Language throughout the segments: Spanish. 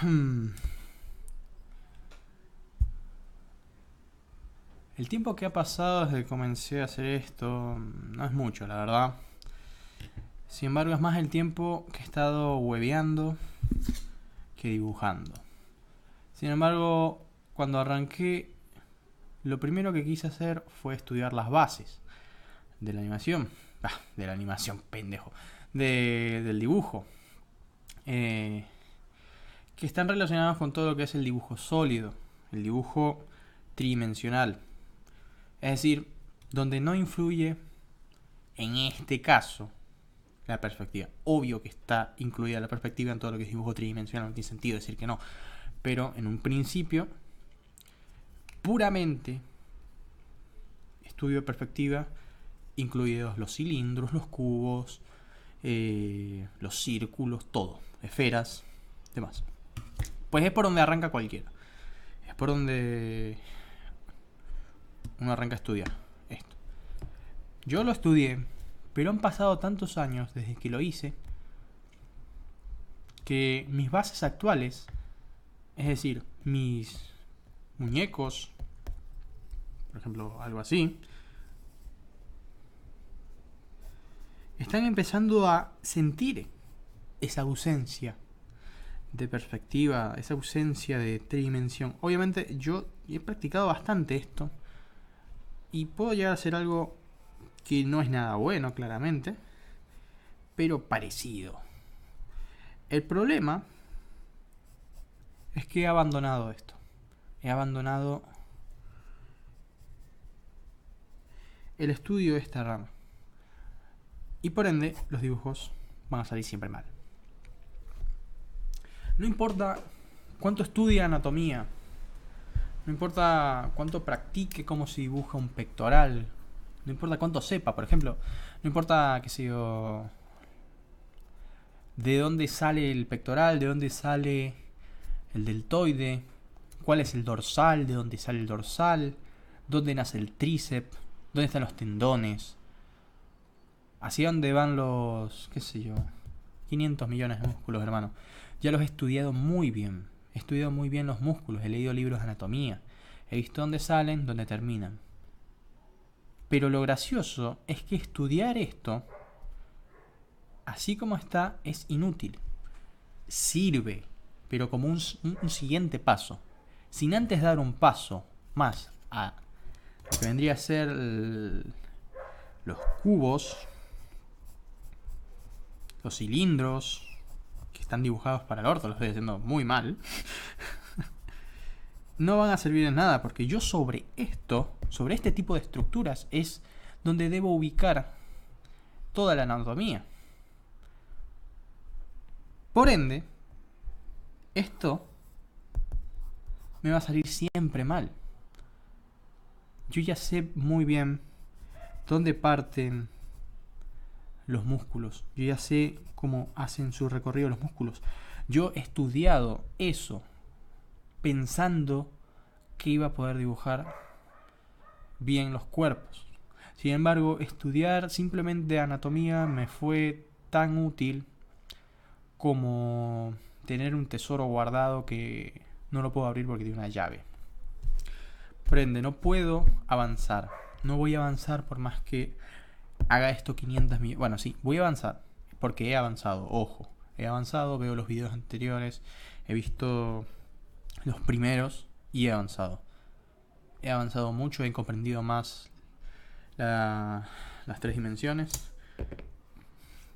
El tiempo que ha pasado desde que comencé a hacer esto no es mucho, la verdad. Sin embargo, es más el tiempo que he estado hueveando que dibujando. Sin embargo, cuando arranqué, lo primero que quise hacer fue estudiar las bases de la animación. De la animación, pendejo. Del dibujo. Que están relacionados con todo lo que es el dibujo sólido, el dibujo tridimensional. Es decir, donde no influye, en este caso, la perspectiva. Obvio que está incluida la perspectiva en todo lo que es dibujo tridimensional, no tiene sentido decir que no. Pero en un principio, puramente estudio de perspectiva, incluidos los cilindros, los cubos, los círculos, todo, esferas, demás. Pues es por donde arranca cualquiera. Es por donde uno arranca a estudiar esto. Yo lo estudié, pero han pasado tantos años desde que lo hice que mis bases actuales, es decir, mis muñecos, por ejemplo, algo así, están empezando a sentir esa ausencia de perspectiva, esa ausencia de tridimensión. Obviamente yo he practicado bastante esto y puedo llegar a hacer algo que no es nada bueno, claramente, pero parecido. El problema es que he abandonado esto. He abandonado el estudio de esta rama. Y por ende, los dibujos van a salir siempre mal. No importa cuánto estudie anatomía, no importa cuánto practique cómo se dibuja un pectoral, no importa cuánto sepa, por ejemplo, no importa, qué sé yo, de dónde sale el pectoral, de dónde sale el deltoide, cuál es el dorsal, de dónde sale el dorsal, dónde nace el tríceps, dónde están los tendones, hacia dónde van los, qué sé yo, 500 millones de músculos, hermano. Ya los he estudiado muy bien. He estudiado muy bien los músculos, he leído libros de anatomía, he visto dónde salen, dónde terminan. Pero lo gracioso es que estudiar esto, así como está, es inútil. Sirve, pero como un siguiente paso. Sin antes dar un paso más a lo que vendría a ser los cubos, los cilindros, que están dibujados para el orto, lo estoy haciendo muy mal, no van a servir de nada, porque yo sobre esto, sobre este tipo de estructuras, es donde debo ubicar toda la anatomía. Por ende, esto me va a salir siempre mal. Yo ya sé muy bien dónde parten los músculos. Yo ya sé cómo hacen su recorrido los músculos. Yo he estudiado eso pensando que iba a poder dibujar bien los cuerpos. Sin embargo, estudiar simplemente anatomía me fue tan útil como tener un tesoro guardado que no lo puedo abrir porque tiene una llave. Por ende, no puedo avanzar. No voy a avanzar por más que haga esto 500 millones. Bueno, sí, voy a avanzar porque he avanzado, ojo. He avanzado, veo los videos anteriores, he visto los primeros y he avanzado. He avanzado mucho, he comprendido más las tres dimensiones.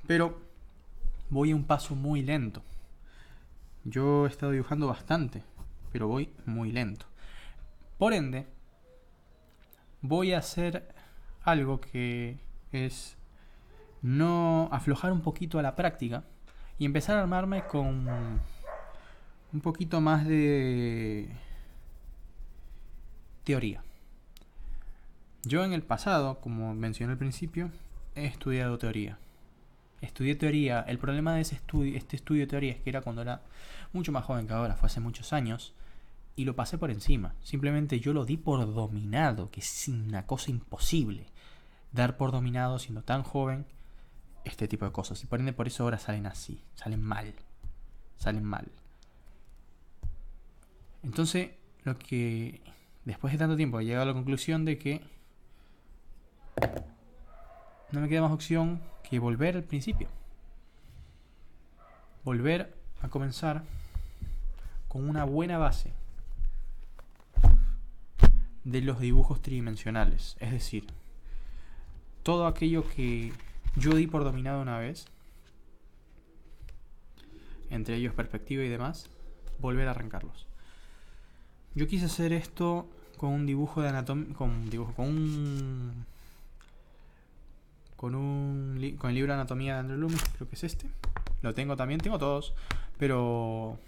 Pero voy a un paso muy lento. Yo he estado dibujando bastante, pero voy muy lento. Por ende, voy a hacer algo que es no aflojar un poquito a la práctica y empezar a armarme con un poquito más de teoría. Yo en el pasado, como mencioné al principio, he estudiado teoría. Estudié teoría. El problema de este estudio de teoría es que era cuando era mucho más joven que ahora, fue hace muchos años, y lo pasé por encima. Simplemente yo lo di por dominado, que es una cosa imposible dar por dominado siendo tan joven este tipo de cosas. Y por ende, por eso ahora salen así, salen mal. Entonces, lo que después de tanto tiempo he llegado a la conclusión de que no me queda más opción que volver al principio. Volver a comenzar con una buena base de los dibujos tridimensionales. Es decir, todo aquello que yo di por dominado una vez, entre ellos perspectiva y demás, volver a arrancarlos. Yo quise hacer esto con un dibujo de anatomía, con el libro de anatomía de Andrew Loomis, creo que es este. Lo tengo también, tengo todos, pero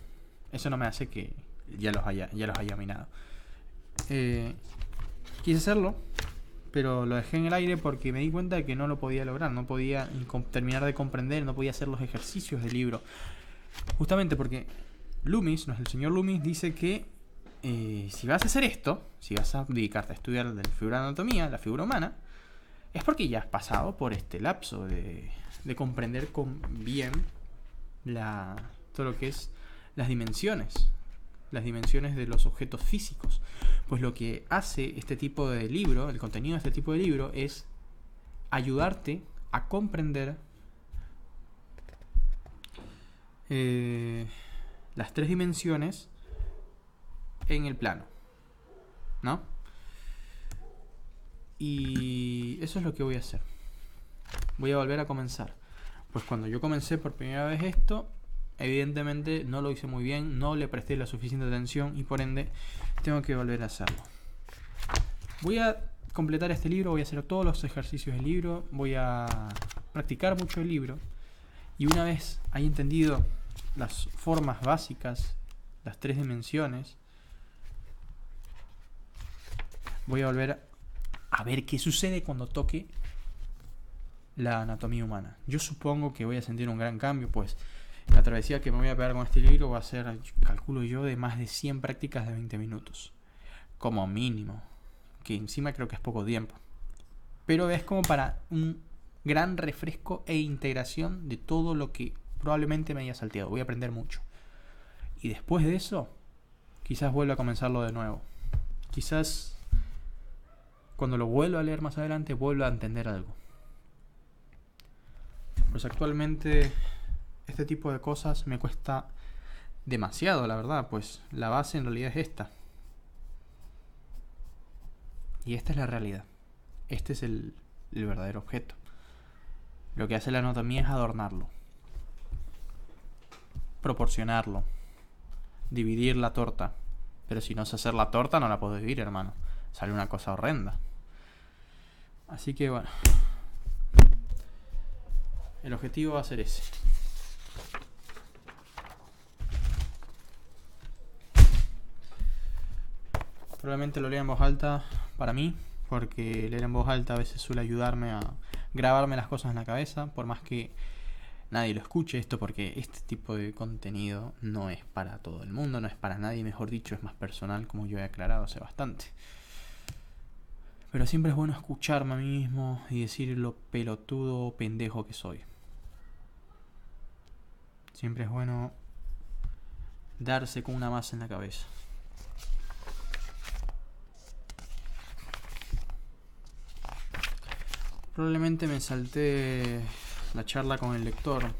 eso no me hace que ya los haya dominado. Quise hacerlo, pero lo dejé en el aire porque me di cuenta de que no lo podía lograr, no podía terminar de comprender, no podía hacer los ejercicios del libro. Justamente porque Loomis, el señor Loomis, dice que si vas a hacer esto, si vas a dedicarte a estudiar la figura de anatomía, la figura humana, es porque ya has pasado por este lapso de comprender bien todo lo que es las dimensiones de los objetos físicos. Pues lo que hace este tipo de libro, el contenido de este tipo de libro, es ayudarte a comprender las tres dimensiones en el plano, ¿no? Y eso es lo que voy a hacer. Voy a volver a comenzar. Pues cuando yo comencé por primera vez esto, evidentemente no lo hice muy bien, no le presté la suficiente atención y por ende tengo que volver a hacerlo. Voy a completar este libro, voy a hacer todos los ejercicios del libro, voy a practicar mucho el libro y una vez haya entendido las formas básicas, las tres dimensiones, voy a volver a ver qué sucede cuando toque la anatomía humana. Yo supongo que voy a sentir un gran cambio, pues la travesía que me voy a pegar con este libro va a ser, calculo yo, de más de 100 prácticas de 20 minutos. Como mínimo. Que encima creo que es poco tiempo. Pero es como para un gran refresco e integración de todo lo que probablemente me haya salteado. Voy a aprender mucho. Y después de eso, quizás vuelva a comenzarlo de nuevo. Quizás cuando lo vuelva a leer más adelante, vuelva a entender algo. Pues actualmente este tipo de cosas me cuesta demasiado, la verdad, pues la base en realidad es esta. Y esta es la realidad. Este es el verdadero objeto. Lo que hace la anatomía es adornarlo, proporcionarlo, dividir la torta. Pero si no sé hacer la torta, no la puedo dividir, hermano. Sale una cosa horrenda. Así que bueno, el objetivo va a ser ese. Probablemente lo lea en voz alta para mí, porque leer en voz alta a veces suele ayudarme a grabarme las cosas en la cabeza, por más que nadie lo escuche esto, porque este tipo de contenido no es para todo el mundo, no es para nadie, mejor dicho, es más personal, como yo he aclarado hace bastante. Pero siempre es bueno escucharme a mí mismo y decir lo pelotudo o pendejo que soy. Siempre es bueno darse con una masa en la cabeza. Probablemente me salté la charla con el lector.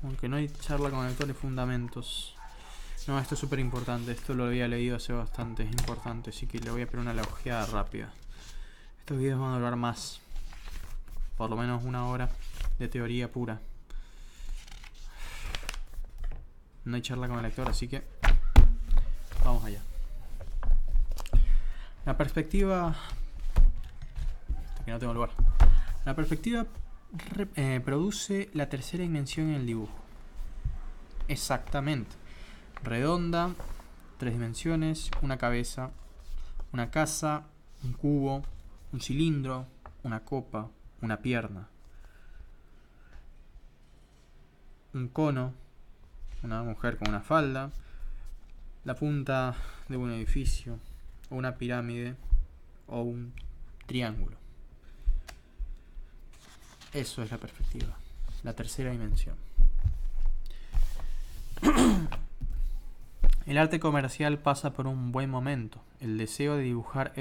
Aunque no hay charla con el lector de fundamentos. No, esto es súper importante. Esto lo había leído hace bastante. Es importante, así que le voy a pegar una ojeada rápida. Estos videos van a durar más. Por lo menos 1 hora de teoría pura. No hay charla con el lector, así que vamos allá. La perspectiva... Hasta que no tengo lugar. La perspectiva produce la tercera dimensión en el dibujo. Exactamente. Redonda, 3 dimensiones, una cabeza, una casa, un cubo, un cilindro, una copa, una pierna, un cono, una mujer con una falda, la punta de un edificio, o una pirámide, o un triángulo. Eso es la perspectiva. La tercera dimensión. El arte comercial pasa por un buen momento. El deseo de dibujar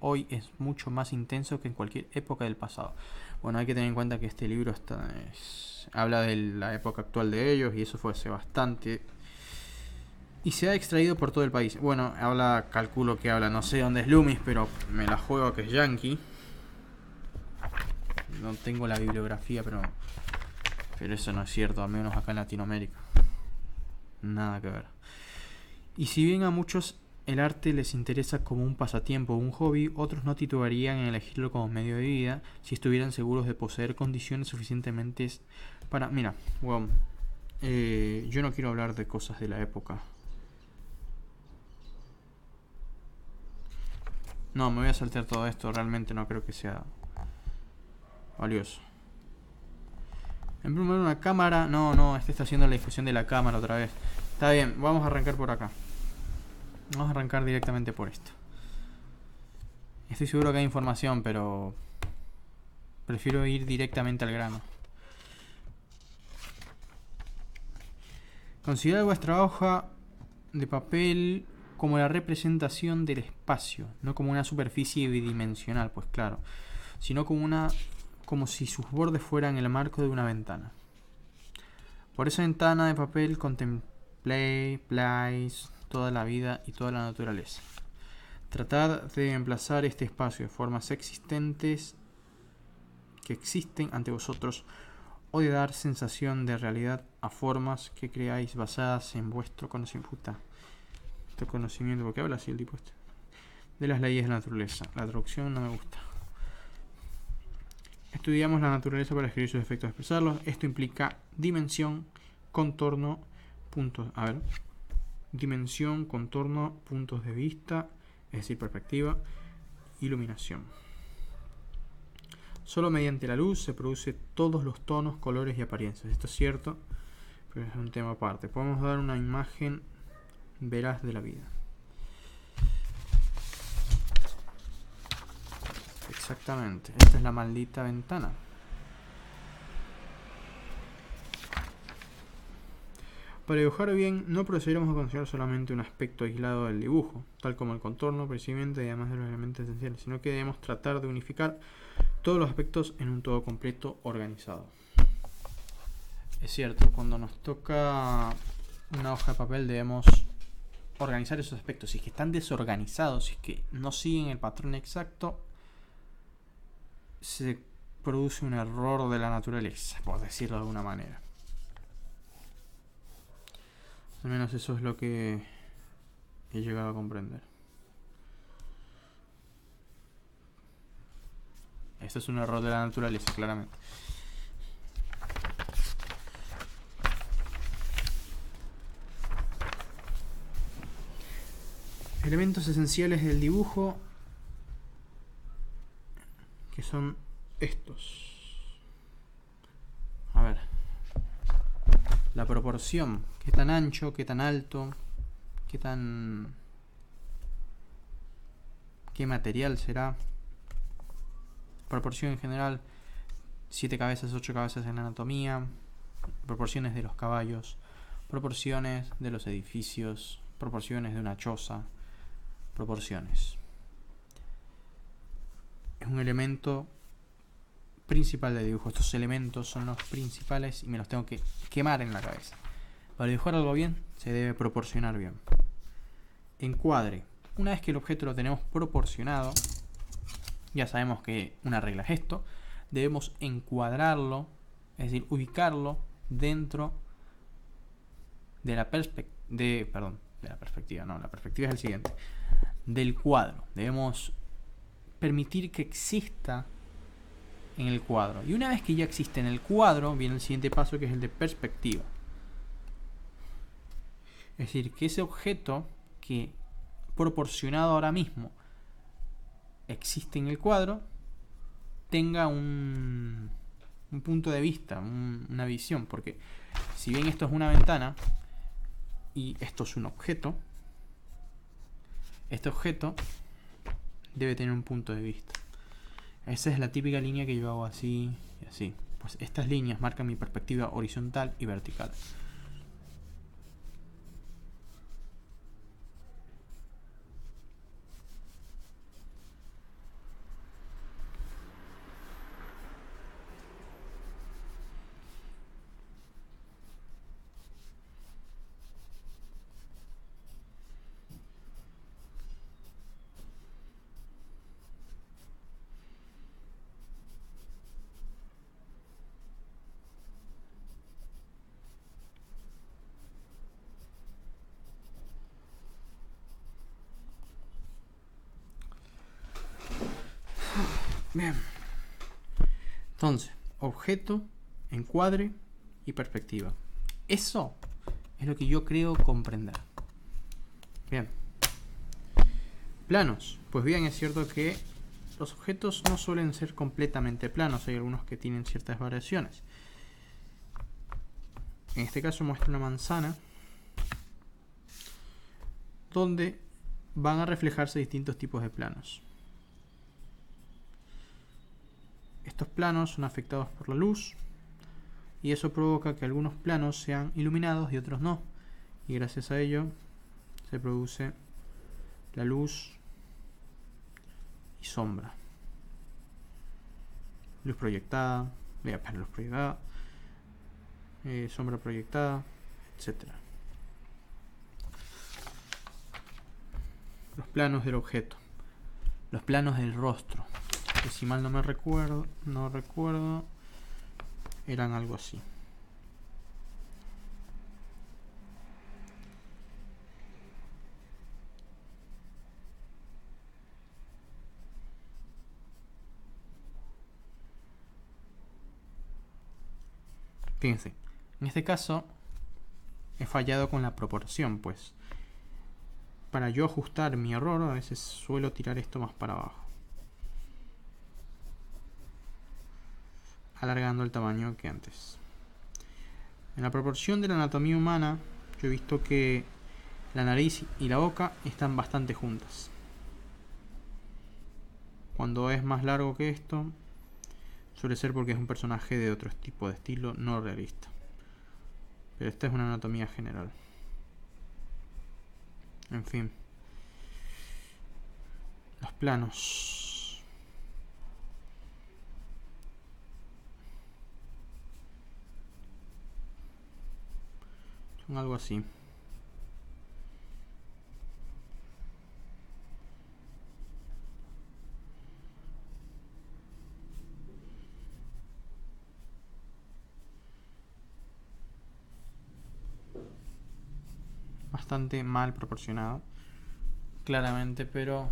hoy es mucho más intenso que en cualquier época del pasado. Bueno, hay que tener en cuenta que este libro habla de la época actual de ellos, y eso fue hace bastante. Y se ha extraído por todo el país. Bueno, calculo que habla, no sé dónde es Loomis, pero me la juego que es yankee. No tengo la bibliografía, pero eso no es cierto, al menos acá en Latinoamérica. Nada que ver. Y si bien a muchos el arte les interesa como un pasatiempo o un hobby, otros no titubearían en elegirlo como medio de vida si estuvieran seguros de poseer condiciones suficientemente para... Mira, bueno, yo no quiero hablar de cosas de la época. No, me voy a saltear todo esto, realmente no creo que sea valioso. En primer lugar, una cámara. No, este está haciendo la discusión de la cámara otra vez. Está bien, vamos a arrancar por acá. Vamos a arrancar directamente por esto. Estoy seguro que hay información, pero prefiero ir directamente al grano. Considera vuestra hoja de papel como la representación del espacio, no como una superficie bidimensional, pues claro, sino como si sus bordes fueran el marco de una ventana. Por esa ventana de papel contempléis toda la vida y toda la naturaleza. Tratad de emplazar este espacio de formas existentes que existen ante vosotros, o de dar sensación de realidad a formas que creáis basadas en vuestro conocimiento. ¿Por qué habla así el tipo este? De las leyes de la naturaleza. La traducción no me gusta. Estudiamos la naturaleza para escribir sus efectos y expresarlos. Esto implica dimensión, contorno, puntos. Dimensión, contorno, puntos de vista, es decir, perspectiva, iluminación. Solo mediante la luz se produce todos los tonos, colores y apariencias. Esto es cierto, pero es un tema aparte. Podemos dar una imagen veraz de la vida. Exactamente, esta es la maldita ventana. Para dibujar bien, no procederemos a considerar solamente un aspecto aislado del dibujo, tal como el contorno, procedimiento y además de los elementos esenciales, sino que debemos tratar de unificar todos los aspectos en un todo completo organizado. Es cierto, cuando nos toca una hoja de papel debemos organizar esos aspectos. Si es que están desorganizados, si es que no siguen el patrón exacto, se produce un error de la naturaleza, por decirlo de alguna manera. Al menos eso es lo que he llegado a comprender. Esto es un error de la naturaleza, claramente. Elementos esenciales del dibujo, que son estos. A ver. La proporción. Qué tan ancho, qué tan alto, qué material será. Proporción en general. 7 cabezas, 8 cabezas en anatomía. Proporciones de los caballos. Proporciones de los edificios. Proporciones de una choza. Proporciones. Es un elemento principal de dibujo. Estos elementos son los principales y me los tengo que quemar en la cabeza. Para dibujar algo bien, se debe proporcionar bien. Encuadre. Una vez que el objeto lo tenemos proporcionado, ya sabemos que una regla es esto. Debemos encuadrarlo, es decir, ubicarlo dentro de la perspectiva. La perspectiva es el siguiente. Del cuadro. Debemos permitir que exista en el cuadro. Y una vez que ya existe en el cuadro, viene el siguiente paso, que es el de perspectiva. Es decir, que ese objeto que proporcionado ahora mismo existe en el cuadro tenga un punto de vista, una visión. Porque si bien esto es una ventana y esto es un objeto, este objeto debe tener un punto de vista. Esa es la típica línea que yo hago así y así. pues estas líneas marcan mi perspectiva horizontal y vertical. Bien. Entonces, objeto, encuadre y perspectiva. Eso es lo que yo creo comprender. Bien. Planos. Pues bien, es cierto que los objetos no suelen ser completamente planos. Hay algunos que tienen ciertas variaciones. En este caso muestra una manzana donde van a reflejarse distintos tipos de planos. Estos planos son afectados por la luz y eso provoca que algunos planos sean iluminados y otros no. Y gracias a ello se produce la luz y sombra. Luz proyectada, sombra proyectada, etc. Los planos del objeto. Los planos del rostro. Que si mal no recuerdo, eran algo así. Fíjense, en este caso he fallado con la proporción, pues para yo ajustar mi error a veces suelo tirar esto más para abajo, alargando el tamaño que antes. En la proporción de la anatomía humana yo he visto que la nariz y la boca están bastante juntas. Cuando es más largo que esto suele ser porque es un personaje de otro tipo de estilo no realista. Pero esta es una anatomía general. En fin. Los planos. Son algo así. Bastante mal proporcionado, claramente, pero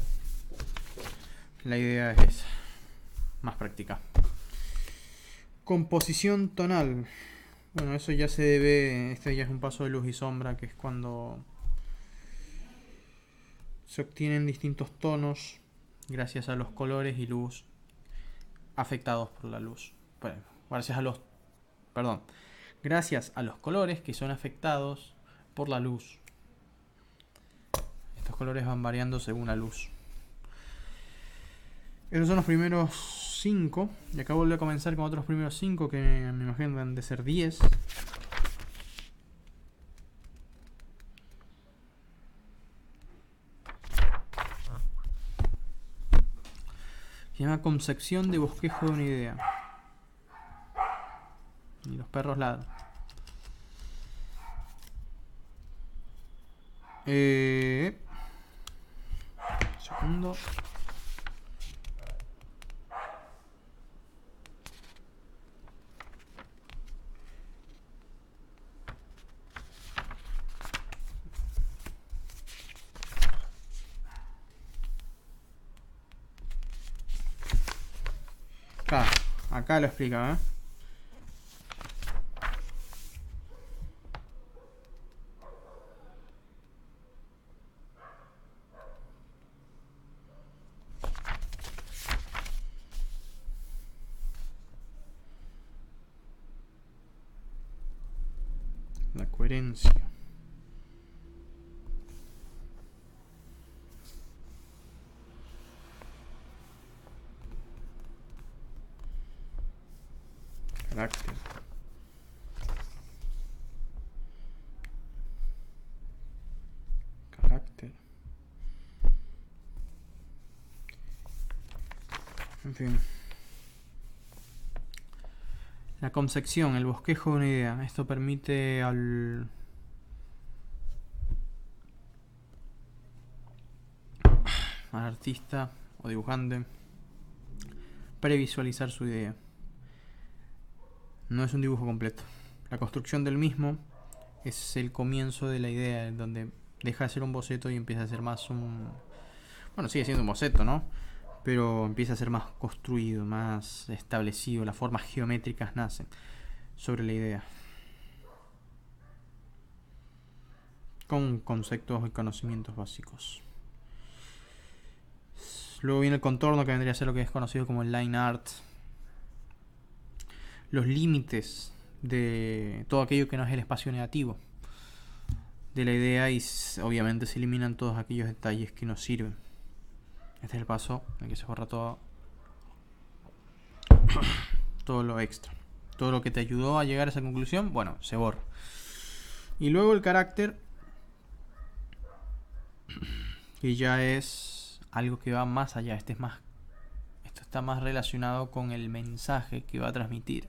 la idea es esa, más práctica. Composición tonal. Bueno, eso ya se debe, este ya es un paso de luz y sombra, que es cuando se obtienen distintos tonos gracias a los colores y luz afectados por la luz. Bueno, gracias a los colores que son afectados por la luz. Estos colores van variando según la luz. Esos son los primeros 5. Y acá vuelvo a comenzar con otros primeros 5 que me imagino deben de ser 10. Se llama concepción de bosquejo de una idea. Y los perros ladran. Segundo. Acá lo explica, ¿eh? La coherencia. carácter. Carácter. En fin. La concepción, el bosquejo de una idea. Esto permite al artista o dibujante previsualizar su idea. No es un dibujo completo. La construcción del mismo es el comienzo de la idea, en donde deja de ser un boceto y empieza a ser más un... Bueno, sigue siendo un boceto, ¿no? Pero empieza a ser más construido, más establecido. Las formas geométricas nacen sobre la idea, con conceptos y conocimientos básicos. Luego viene el contorno, que vendría a ser lo que es conocido como el line art. Los límites de todo aquello que no es el espacio negativo de la idea, y obviamente se eliminan todos aquellos detalles que no sirven. Este es el paso en el que se borra todo lo extra. Todo lo que te ayudó a llegar a esa conclusión, bueno, se borra. Y luego el carácter, que ya es algo que va más allá. Esto está más relacionado con el mensaje que va a transmitir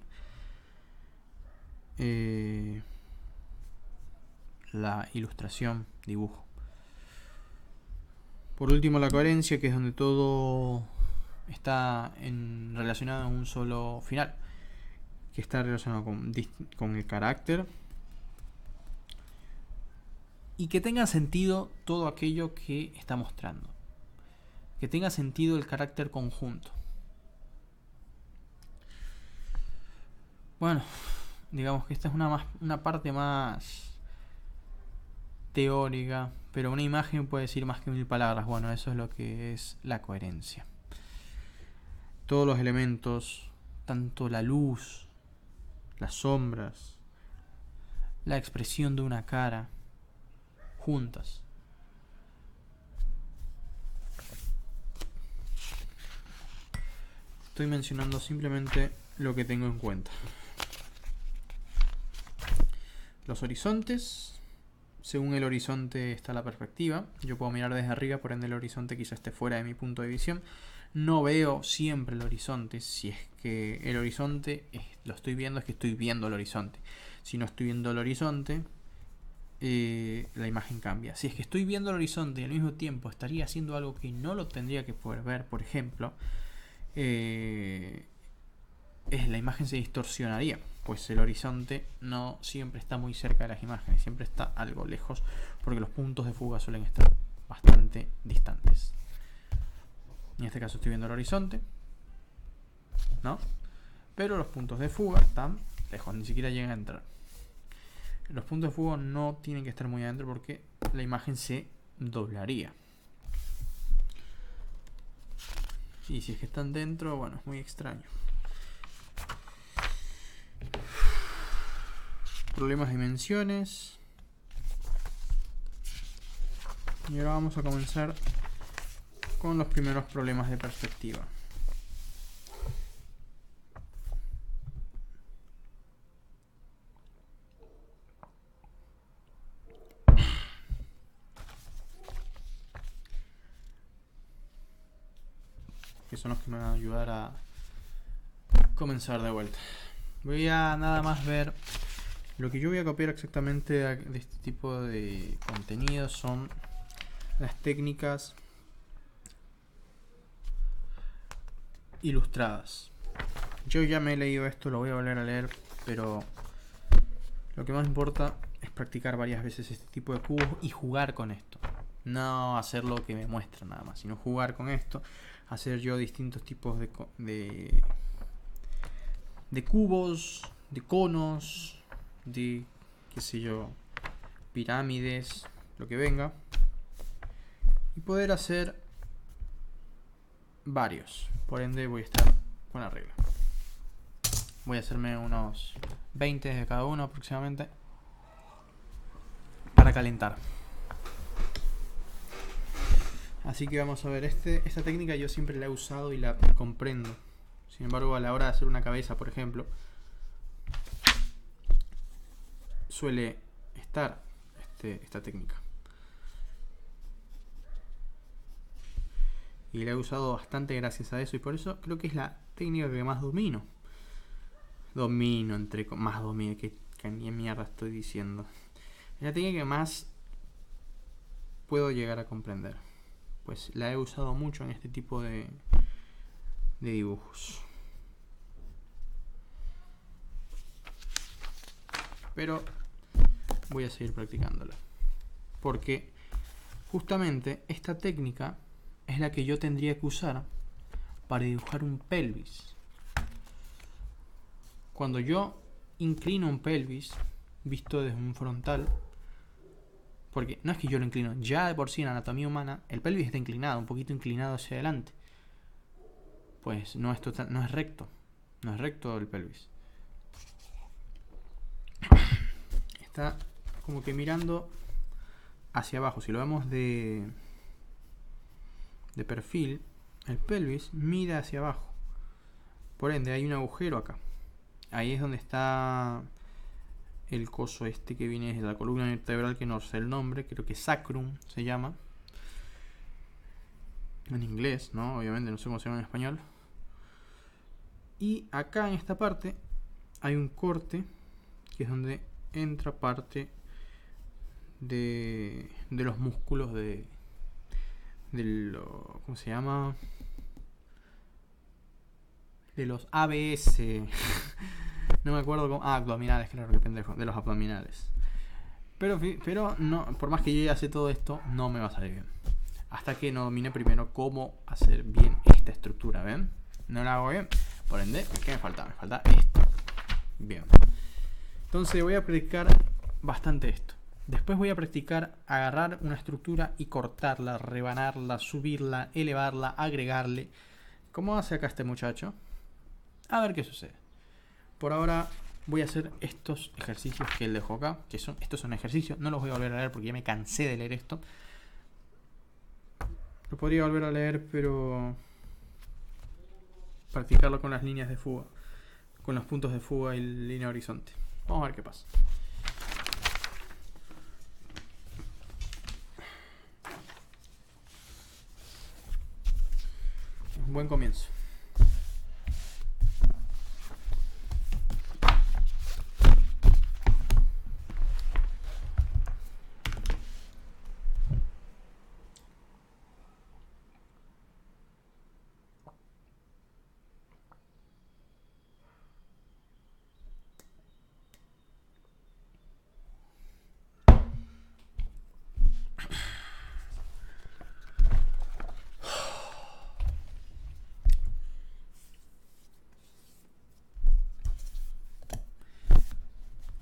la ilustración, dibujo. Por último, la coherencia, que es donde todo está relacionado en un solo final, que está relacionado con el carácter, y que tenga sentido todo aquello que está mostrando, que tenga sentido el carácter conjunto. Bueno, digamos que esta es una parte más teórica, pero una imagen puede decir más que 1000 palabras. Bueno, eso es lo que es la coherencia. Todos los elementos, tanto la luz, las sombras, la expresión de una cara, juntas. Estoy mencionando simplemente lo que tengo en cuenta. Los horizontes. Según el horizonte está la perspectiva. Yo puedo mirar desde arriba, por ende el horizonte quizá esté fuera de mi punto de visión. No veo siempre el horizonte. Si es que el horizonte lo estoy viendo, es que estoy viendo el horizonte. Si no estoy viendo el horizonte, la imagen cambia. Si es que estoy viendo el horizonte y al mismo tiempo estaría haciendo algo que no lo tendría que poder ver, por ejemplo, la imagen se distorsionaría, pues el horizonte no siempre está muy cerca de las imágenes, siempre está algo lejos, porque los puntos de fuga suelen estar bastante distantes. En este caso estoy viendo el horizonte, ¿no? Pero los puntos de fuga están lejos, ni siquiera llegan a entrar. Los puntos de fuga no tienen que estar muy adentro porque la imagen se doblaría. Y si es que están dentro, bueno, es muy extraño. Problemas de dimensiones. Y ahora vamos a comenzar con los primeros problemas de perspectiva. Que son los que me van a ayudar a comenzar de vuelta. Voy a nada más ver. Lo que yo voy a copiar exactamente de este tipo de contenido son las técnicas ilustradas. Yo ya me he leído esto, lo voy a volver a leer, pero lo que más importa es practicar varias veces este tipo de cubos y jugar con esto. No hacer lo que me muestra nada más, sino jugar con esto, hacer yo distintos tipos de cubos, de conos, de, qué sé yo, pirámides, lo que venga, y poder hacer varios. Por ende voy a estar con la regla. Voy a hacerme unos 20 de cada uno aproximadamente para calentar. Así que vamos a ver, esta técnica yo siempre la he usado y la comprendo. Sin embargo, a la hora de hacer una cabeza, por ejemplo, suele estar esta técnica. Y la he usado bastante gracias a eso, y por eso creo que es la técnica que más domino. Más domino, que ni mierda estoy diciendo. Es la técnica que más puedo llegar a comprender. Pues la he usado mucho en este tipo de dibujos. Pero voy a seguir practicándola. Porque justamente esta técnica es la que yo tendría que usar para dibujar un pelvis. Cuando yo inclino un pelvis visto desde un frontal, porque no es que yo lo inclino, ya de por sí en anatomía humana el pelvis está inclinado, un poquito inclinado hacia adelante. Pues no es recto. No es recto el pelvis. Está como que mirando hacia abajo. Si lo vemos de perfil, el pelvis mira hacia abajo. Por ende hay un agujero acá. Ahí es donde está el coso que viene desde la columna vertebral, que no sé el nombre, creo que sacrum se llama en inglés, ¿no? Obviamente no sé cómo se llama en español. Y acá en esta parte hay un corte, que es donde entra parte de los músculos ¿cómo se llama? De los ABS. No me acuerdo cómo. Abdominales, claro, que pendejo. De los abdominales. Pero no, por más que yo ya sé todo esto, no me va a salir bien. Hasta que no domine primero cómo hacer bien esta estructura, ¿ven? No la hago bien. Por ende, ¿qué me falta? Me falta esto. Bien. Entonces voy a practicar bastante esto. Después voy a practicar agarrar una estructura y cortarla, rebanarla, subirla, elevarla, agregarle. ¿Cómo hace acá este muchacho? A ver qué sucede. Por ahora voy a hacer estos ejercicios que él dejó acá, estos son ejercicios, no los voy a volver a leer porque ya me cansé de leer esto. Lo podría volver a leer, pero practicarlo con las líneas de fuga, con los puntos de fuga y línea horizonte. Vamos a ver qué pasa. Un buen comienzo.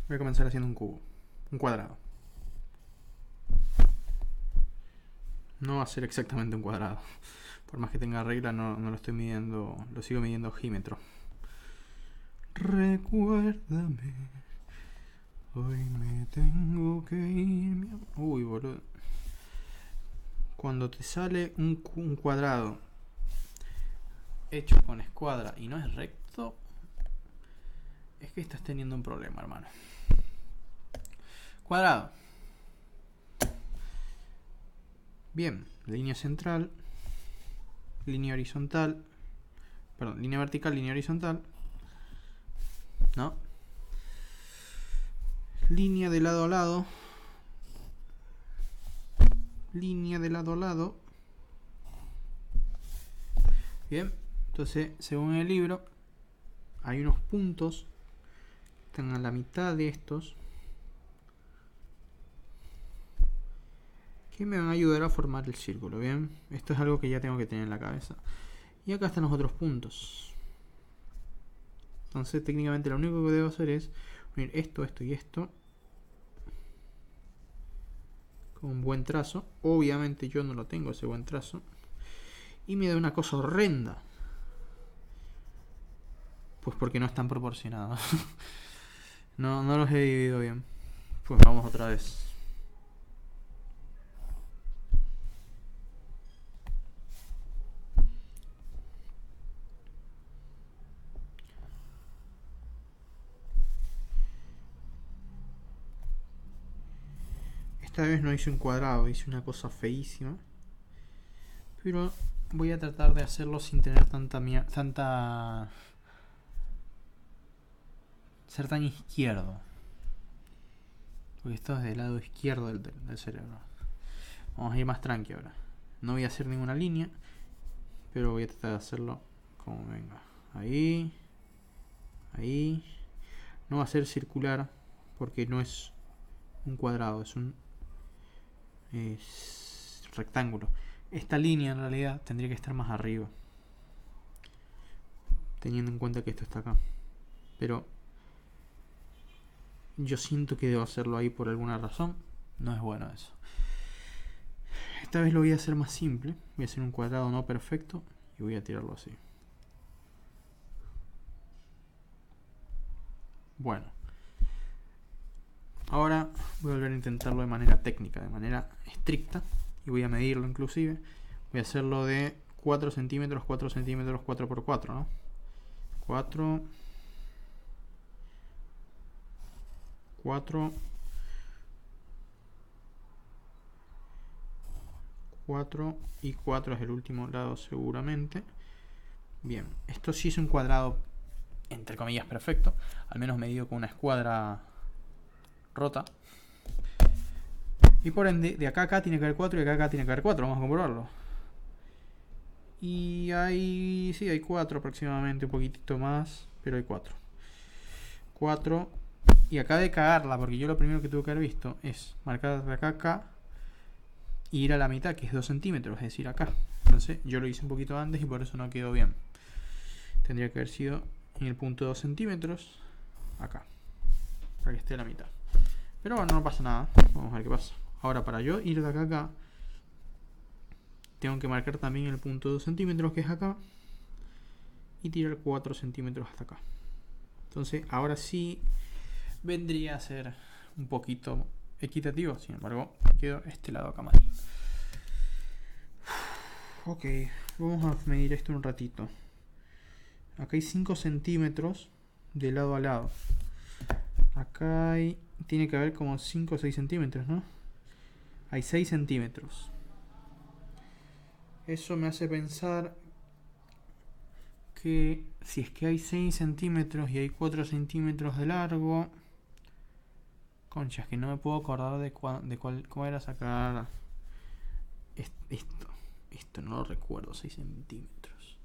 Voy a comenzar haciendo un cubo, un cuadrado. No va a ser exactamente un cuadrado. Por más que tenga regla, no lo estoy midiendo, lo sigo midiendo ojímetro. Recuérdame, hoy me tengo que ir. Uy, boludo. Cuando te sale un cuadrado hecho con escuadra y no es recto, es que estás teniendo un problema, hermano. Cuadrado. Bien, línea central, línea horizontal, perdón, línea vertical, línea horizontal, ¿no? Línea de lado a lado, línea de lado a lado. Bien, entonces según el libro hay unos puntos que están a la mitad de estos que me van a ayudar a formar el círculo. Bien, esto es algo que ya tengo que tener en la cabeza. Y acá están los otros puntos. Entonces técnicamente lo único que debo hacer es unir esto, esto y esto con un buen trazo. Obviamente yo no lo tengo, ese buen trazo, y me da una cosa horrenda, pues porque no están proporcionados. no los he dividido bien. Pues vamos otra vez. Esta vez no hice un cuadrado, hice una cosa feísima. Pero voy a tratar de hacerlo sin tener ser tan izquierdo. Porque esto es del lado izquierdo del cerebro. Vamos a ir más tranqui ahora. No voy a hacer ninguna línea, pero voy a tratar de hacerlo como venga. Ahí. Ahí. No va a ser circular porque no es un cuadrado, es un rectángulo. Esta línea en realidad tendría que estar más arriba, teniendo en cuenta que esto está acá. Pero yo siento que debo hacerlo ahí por alguna razón. No es bueno eso. Esta vez lo voy a hacer más simple. Voy a hacer un cuadrado no perfecto y voy a tirarlo así. Bueno. Ahora voy a volver a intentarlo de manera técnica, de manera estricta. Y voy a medirlo inclusive. Voy a hacerlo de 4 centímetros, 4 centímetros, 4 por 4, ¿no? 4... 4 y 4 es el último lado seguramente. Bien, esto sí es un cuadrado entre comillas perfecto, al menos medido con una escuadra rota. Y por ende, de acá a acá tiene que haber 4 y de acá a acá tiene que haber 4, vamos a comprobarlo. Y sí, hay 4 aproximadamente, un poquitito más, pero hay 4. 4. Y acá de cagarla, porque yo lo primero que tuve que haber visto es marcar de acá a acá y ir a la mitad, que es 2 centímetros, es decir, acá. Entonces yo lo hice un poquito antes y por eso no quedó bien. Tendría que haber sido en el punto 2 centímetros, acá, para que esté a la mitad. Pero bueno, no pasa nada, vamos a ver qué pasa. Ahora, para yo ir de acá a acá, tengo que marcar también el punto 2 centímetros, que es acá, y tirar 4 centímetros hasta acá. Entonces, ahora sí vendría a ser un poquito equitativo. Sin embargo, me quedo este lado acá mal. Ok, vamos a medir esto un ratito. Acá hay 5 centímetros de lado a lado. Acá tiene que haber como 5 o 6 centímetros, ¿no? Hay 6 centímetros. Eso me hace pensar que si es que hay 6 centímetros y hay 4 centímetros de largo... Concha, es que no me puedo acordar de cómo era sacar esto no lo recuerdo. 6 centímetros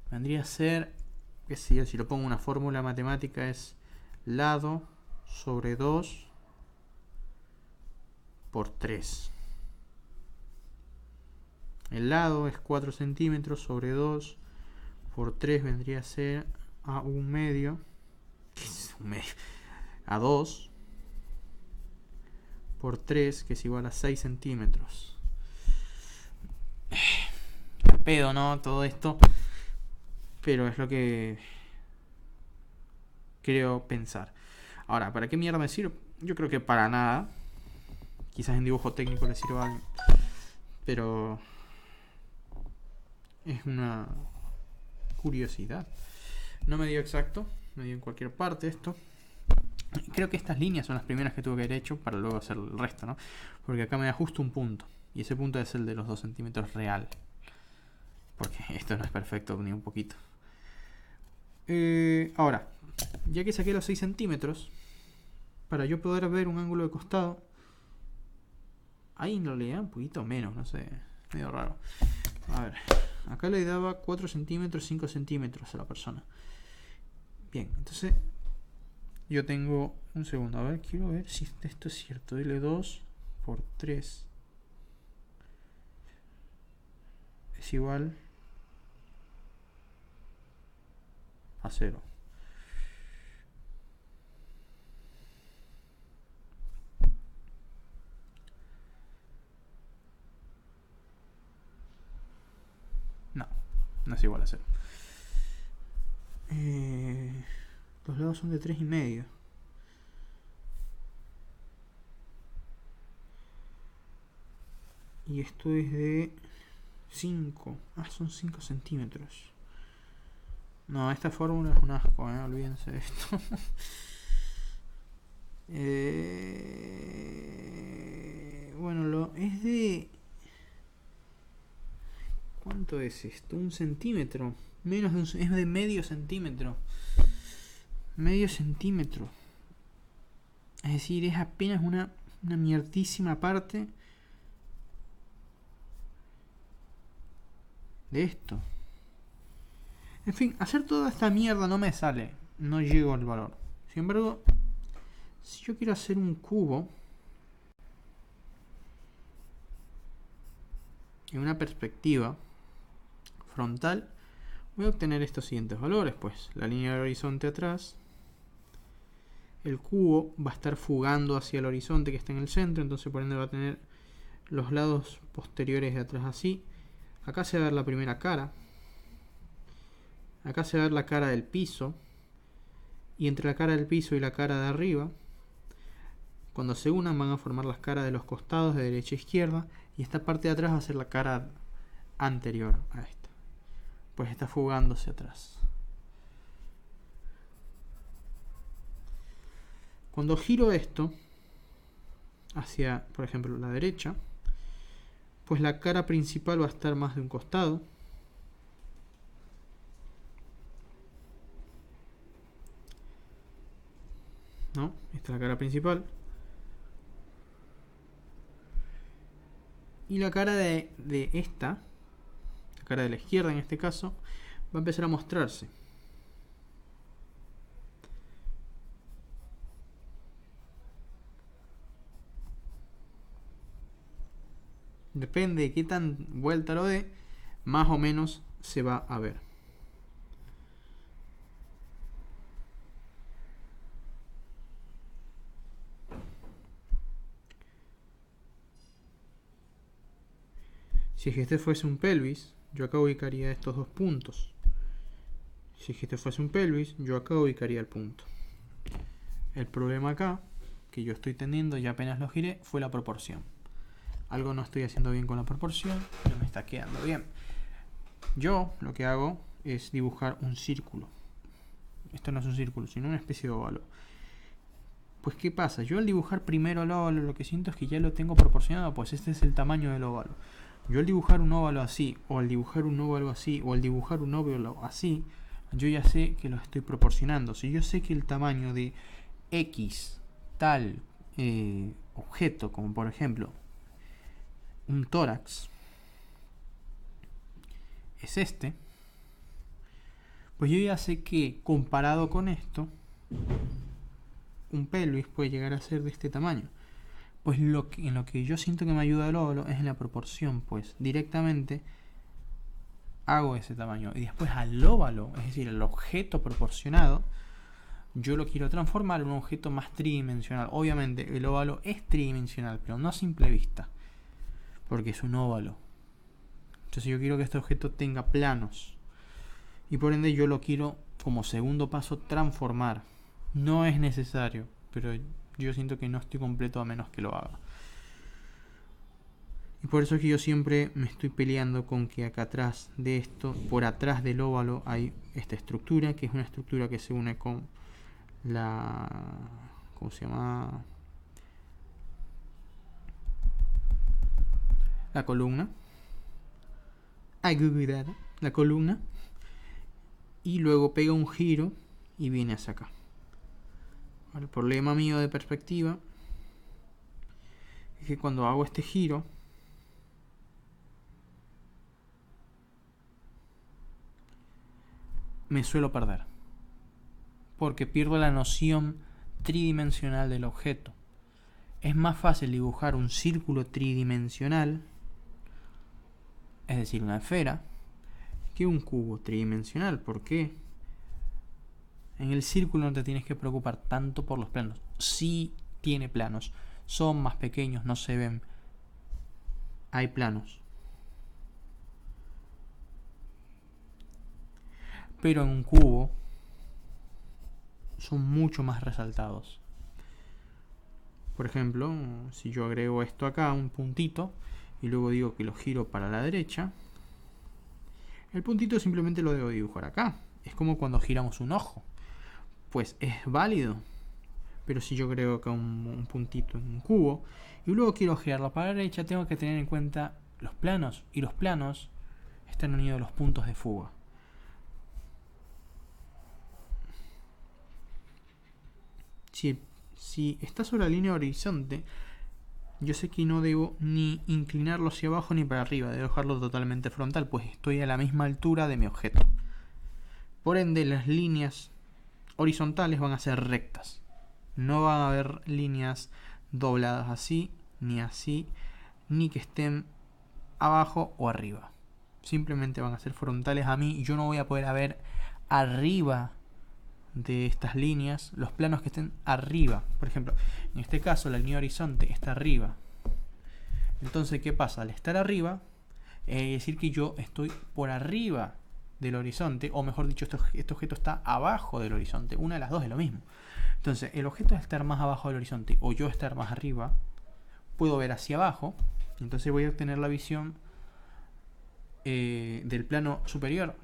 vendría a ser, qué sé yo, si lo pongo una fórmula matemática, es lado sobre 2 por 3. El lado es 4 centímetros sobre 2 por 3 vendría a ser a 1 medio. ¿Qué es 1 medio? A 2 por 3, que es igual a 6 centímetros. A pedo, ¿no? Todo esto. Pero es lo que creo pensar. Ahora, ¿para qué mierda me sirve? Yo creo que para nada. Quizás en dibujo técnico le sirva, pero es una curiosidad. No me dio exacto, me dio en cualquier parte esto. Creo que estas líneas son las primeras que tuve que haber hecho para luego hacer el resto, ¿no? Porque acá me da justo un punto. Y ese punto es el de los 2 centímetros real. Porque esto no es perfecto ni un poquito. Ahora, ya que saqué los 6 centímetros, para yo poder ver un ángulo de costado, ahí en realidad un poquito menos, no sé, medio raro. A ver, acá le daba 4 centímetros, 5 centímetros a la persona. Bien, entonces yo tengo un segundo, a ver, quiero ver si esto es cierto. L2 por 3 es igual a 0. No es igual a 0. Los lados son de 3,5. Y esto es de 5. Son 5 centímetros. No, esta fórmula es un asco, olvídense de esto. Bueno, es de... ¿Cuánto es esto? 1 centímetro. Es de medio centímetro. Medio centímetro. Es decir, es apenas una mierdísima parte de esto. En fin, hacer toda esta mierda no me sale. No llego al valor. Sin embargo, si yo quiero hacer un cubo en una perspectiva frontal, voy a obtener estos siguientes valores. Pues la línea del horizonte atrás, el cubo va a estar fugando hacia el horizonte que está en el centro, entonces por ende va a tener los lados posteriores de atrás así. Acá se va a ver la primera cara, acá se va a ver la cara del piso, y entre la cara del piso y la cara de arriba, cuando se unan van a formar las caras de los costados de derecha a izquierda, y esta parte de atrás va a ser la cara anterior a esta, pues está fugándose atrás. Cuando giro esto hacia, por ejemplo, la derecha, pues la cara principal va a estar más de un costado. ¿No? Esta es la cara principal. Y la cara de esta, la cara de la izquierda en este caso, va a empezar a mostrarse. Depende de qué tan vuelta lo dé, más o menos se va a ver. Si es que este fuese un pelvis, yo acá ubicaría estos dos puntos. Si es que este fuese un pelvis, yo acá ubicaría el punto. El problema acá, que yo estoy teniendo y apenas lo giré, fue la proporción. Algo no estoy haciendo bien con la proporción, no me está quedando bien. Yo lo que hago es dibujar un círculo. Esto no es un círculo, sino una especie de óvalo. Pues ¿qué pasa? Yo al dibujar primero el óvalo, lo que siento es que ya lo tengo proporcionado, pues este es el tamaño del óvalo. Yo al dibujar un óvalo así, o al dibujar un óvalo así, o al dibujar un óvalo así, yo ya sé que lo estoy proporcionando. Si yo sé que el tamaño de X tal objeto, como por ejemplo un tórax, es este, pues yo ya sé que comparado con esto, un pelvis puede llegar a ser de este tamaño. Pues en lo que yo siento que me ayuda el óvalo es en la proporción, pues directamente hago ese tamaño. Y después al óvalo, es decir, el objeto proporcionado, yo lo quiero transformar en un objeto más tridimensional. Obviamente el óvalo es tridimensional, pero no a simple vista, porque es un óvalo. Entonces yo quiero que este objeto tenga planos. Y por ende yo lo quiero como segundo paso transformar. No es necesario, pero yo siento que no estoy completo a menos que lo haga. Y por eso es que yo siempre me estoy peleando con que acá atrás de esto, por atrás del óvalo, hay esta estructura, que es una estructura que se une con la... ¿cómo se llama? La columna. La columna. Y luego pega un giro y viene hacia acá. El problema mío de perspectiva es que cuando hago este giro, me suelo perder, porque pierdo la noción tridimensional del objeto. Es más fácil dibujar un círculo tridimensional, es decir, una esfera, que un cubo tridimensional. ¿Por qué? En el círculo no te tienes que preocupar tanto por los planos. Sí tiene planos, son más pequeños, no se ven. Hay planos. Pero en un cubo son mucho más resaltados. Por ejemplo, si yo agrego esto acá, un puntito, y luego digo que lo giro para la derecha, el puntito simplemente lo debo dibujar acá. Es como cuando giramos un ojo. Pues es válido, pero si yo creo que un puntito en un cubo, y luego quiero girarlo para la derecha, tengo que tener en cuenta los planos, y los planos están unidos a los puntos de fuga. Si está sobre la línea de horizonte, yo sé que no debo ni inclinarlo hacia abajo ni para arriba, debo dejarlo totalmente frontal, pues estoy a la misma altura de mi objeto. Por ende, las líneas horizontales van a ser rectas. No van a haber líneas dobladas así, ni que estén abajo o arriba. Simplemente van a ser frontales a mí y yo no voy a poder ver arriba de estas líneas los planos que estén arriba. Por ejemplo, en este caso la línea horizonte está arriba. Entonces, ¿qué pasa? Al estar arriba, es decir que yo estoy por arriba del horizonte, o mejor dicho, este objeto está abajo del horizonte. Una de las dos es lo mismo. Entonces, el objeto al estar más abajo del horizonte o yo estar más arriba, puedo ver hacia abajo. Entonces voy a obtener la visión del plano superior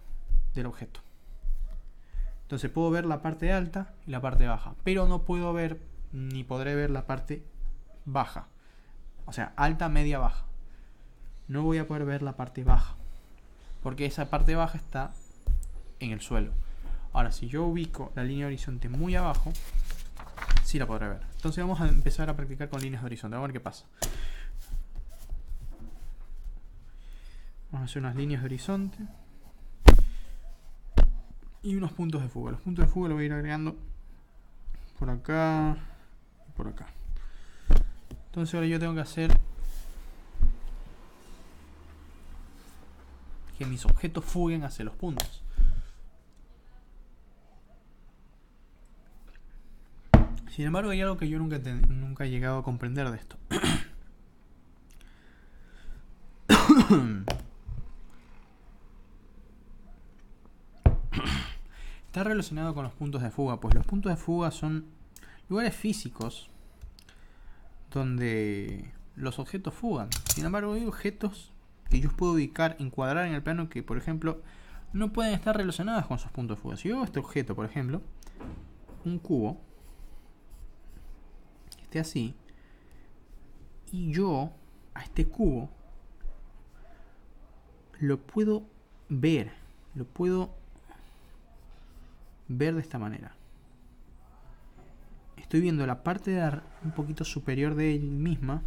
del objeto. Entonces puedo ver la parte alta y la parte baja, pero no puedo ver ni podré ver la parte baja. O sea, alta, media, baja. No voy a poder ver la parte baja, porque esa parte baja está en el suelo. Ahora, si yo ubico la línea de horizonte muy abajo, sí la podré ver. Entonces vamos a empezar a practicar con líneas de horizonte. Vamos a ver qué pasa. Vamos a hacer unas líneas de horizonte y unos puntos de fuga. Los puntos de fuga los voy a ir agregando por acá y por acá. Entonces ahora yo tengo que hacer que mis objetos fuguen hacia los puntos. Sin embargo, hay algo que yo nunca he llegado a comprender de esto. Está relacionado con los puntos de fuga, pues los puntos de fuga son lugares físicos donde los objetos fugan. Sin embargo, hay objetos que yo puedo ubicar, encuadrar en el plano que, por ejemplo, no pueden estar relacionados con esos puntos de fuga. Si yo hago este objeto, por ejemplo, un cubo, que esté así, y yo a este cubo lo puedo ver de esta manera. Estoy viendo la parte un poquito superior de él misma.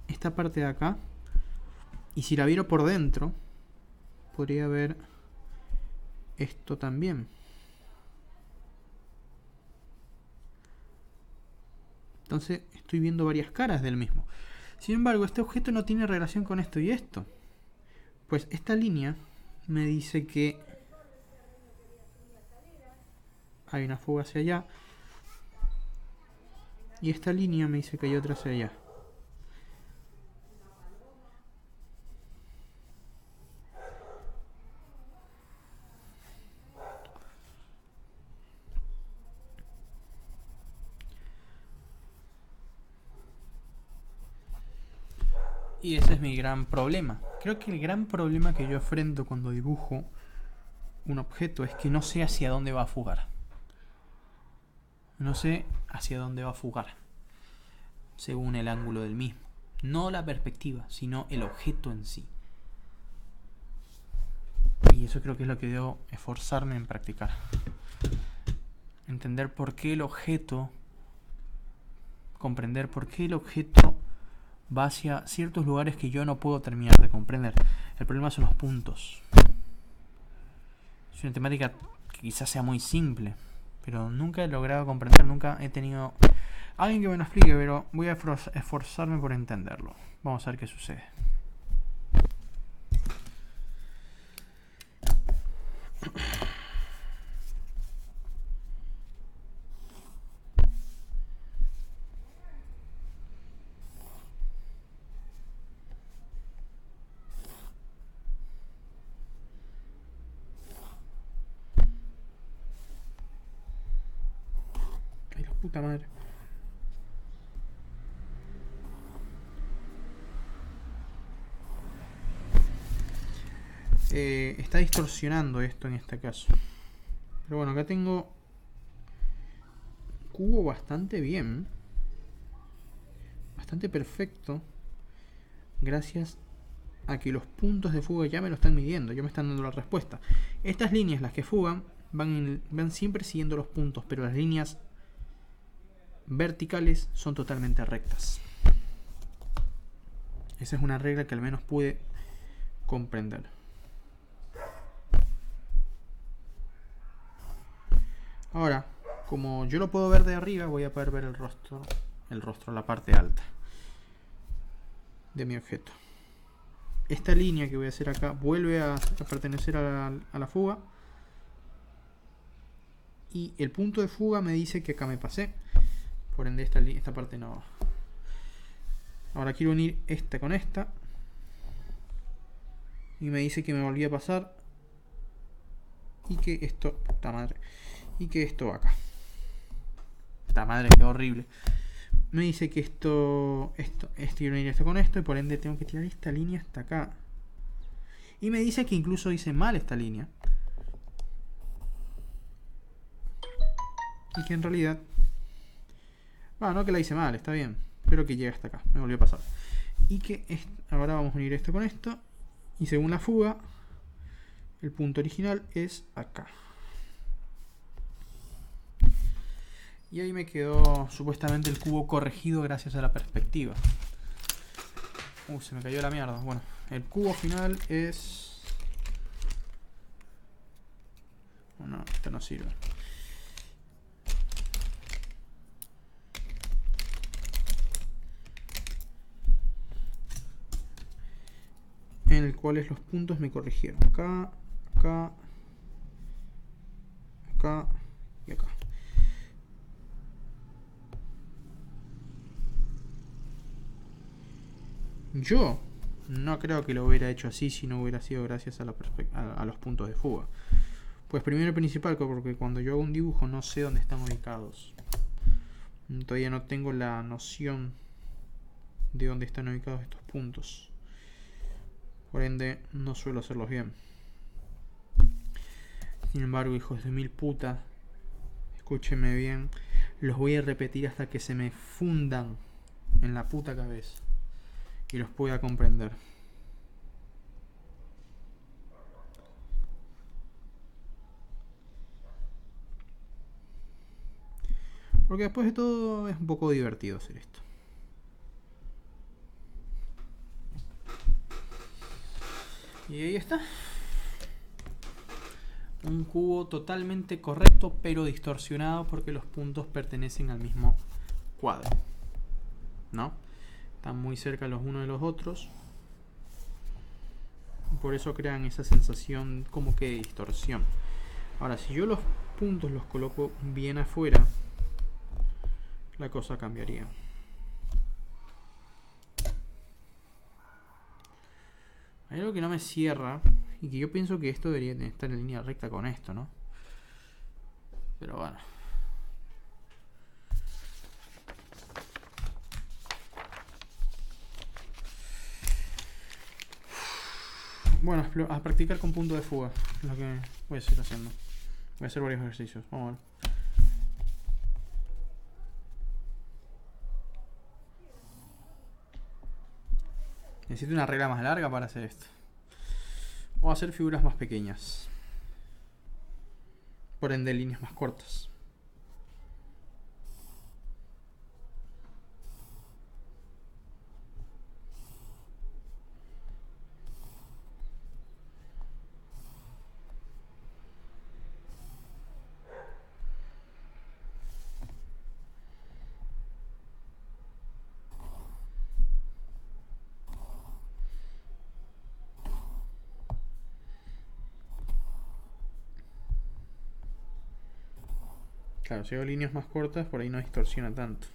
Esta parte de acá. Y si la viero por dentro, podría ver esto también. Entonces estoy viendo varias caras del mismo. Sin embargo, este objeto no tiene relación con esto y esto. Pues esta línea me dice que hay una fuga hacia allá. Y esta línea me dice que hay otra hacia allá. Y ese es mi gran problema. Creo que el gran problema que yo enfrento cuando dibujo un objeto es que no sé hacia dónde va a fugar. No sé hacia dónde va a fugar, según el ángulo del mismo. No la perspectiva, sino el objeto en sí. Y eso creo que es lo que debo esforzarme en practicar. Entender por qué el objeto, comprender por qué el objeto va hacia ciertos lugares que yo no puedo terminar de comprender. El problema son los puntos. Es una temática que quizás sea muy simple, pero nunca he logrado comprender, nunca he tenido alguien que me lo explique, pero voy a esforzarme por entenderlo. Vamos a ver qué sucede. Ay, la puta madre. está distorsionando esto en este caso. Pero bueno, acá tengo cubo bastante bien, bastante perfecto, gracias a que los puntos de fuga ya me lo están midiendo, ya me están dando la respuesta. Estas líneas, las que fugan, van siempre siguiendo los puntos, pero las líneas verticales son totalmente rectas. Esa es una regla que al menos pude comprender. Ahora, como yo lo puedo ver de arriba, voy a poder ver el rostro, la parte alta de mi objeto. Esta línea que voy a hacer acá vuelve a pertenecer a la fuga. Y el punto de fuga me dice que acá me pasé. Por ende esta parte no. Ahora quiero unir esta con esta. Y me dice que me volví a pasar. Y que esto... puta madre. Y que esto acá. Puta madre, qué horrible. Me dice que quiero unir esto con esto. Y por ende tengo que tirar esta línea hasta acá. Y me dice que incluso hice mal esta línea. Y que en realidad... no que la hice mal, está bien. Pero que llegue hasta acá, me volvió a pasar. Y que ahora vamos a unir esto con esto. Y según la fuga, el punto original es acá. Y ahí me quedó supuestamente el cubo corregido gracias a la perspectiva. Se me cayó la mierda. Bueno, el cubo final es... no, esto no sirve. En el cual los puntos me corrigieron. Acá, acá, acá y acá. Yo no creo que lo hubiera hecho así si no hubiera sido gracias a los puntos de fuga. Pues primero y principal, porque cuando yo hago un dibujo no sé dónde están ubicados. Todavía no tengo la noción de dónde están ubicados estos puntos. Por ende, no suelo hacerlos bien. Sin embargo, hijos de mil puta, escúchenme bien, los voy a repetir hasta que se me fundan en la puta cabeza y los pueda comprender. Porque después de todo es un poco divertido hacer esto. Y ahí está. Un cubo totalmente correcto, pero distorsionado porque los puntos pertenecen al mismo cuadro, ¿no? Están muy cerca los unos de los otros. Por eso crean esa sensación como que de distorsión. Ahora, si yo los puntos los coloco bien afuera, la cosa cambiaría. Hay algo que no me cierra y que yo pienso que esto debería estar en línea recta con esto, ¿no? Pero bueno. Bueno, a practicar con punto de fuga. Es lo que voy a seguir haciendo. Voy a hacer varios ejercicios. Vamos a ver. Necesito una regla más larga para hacer esto. O hacer figuras más pequeñas. Por ende, líneas más cortas. Claro, si hago líneas más cortas, por ahí no distorsiona tanto.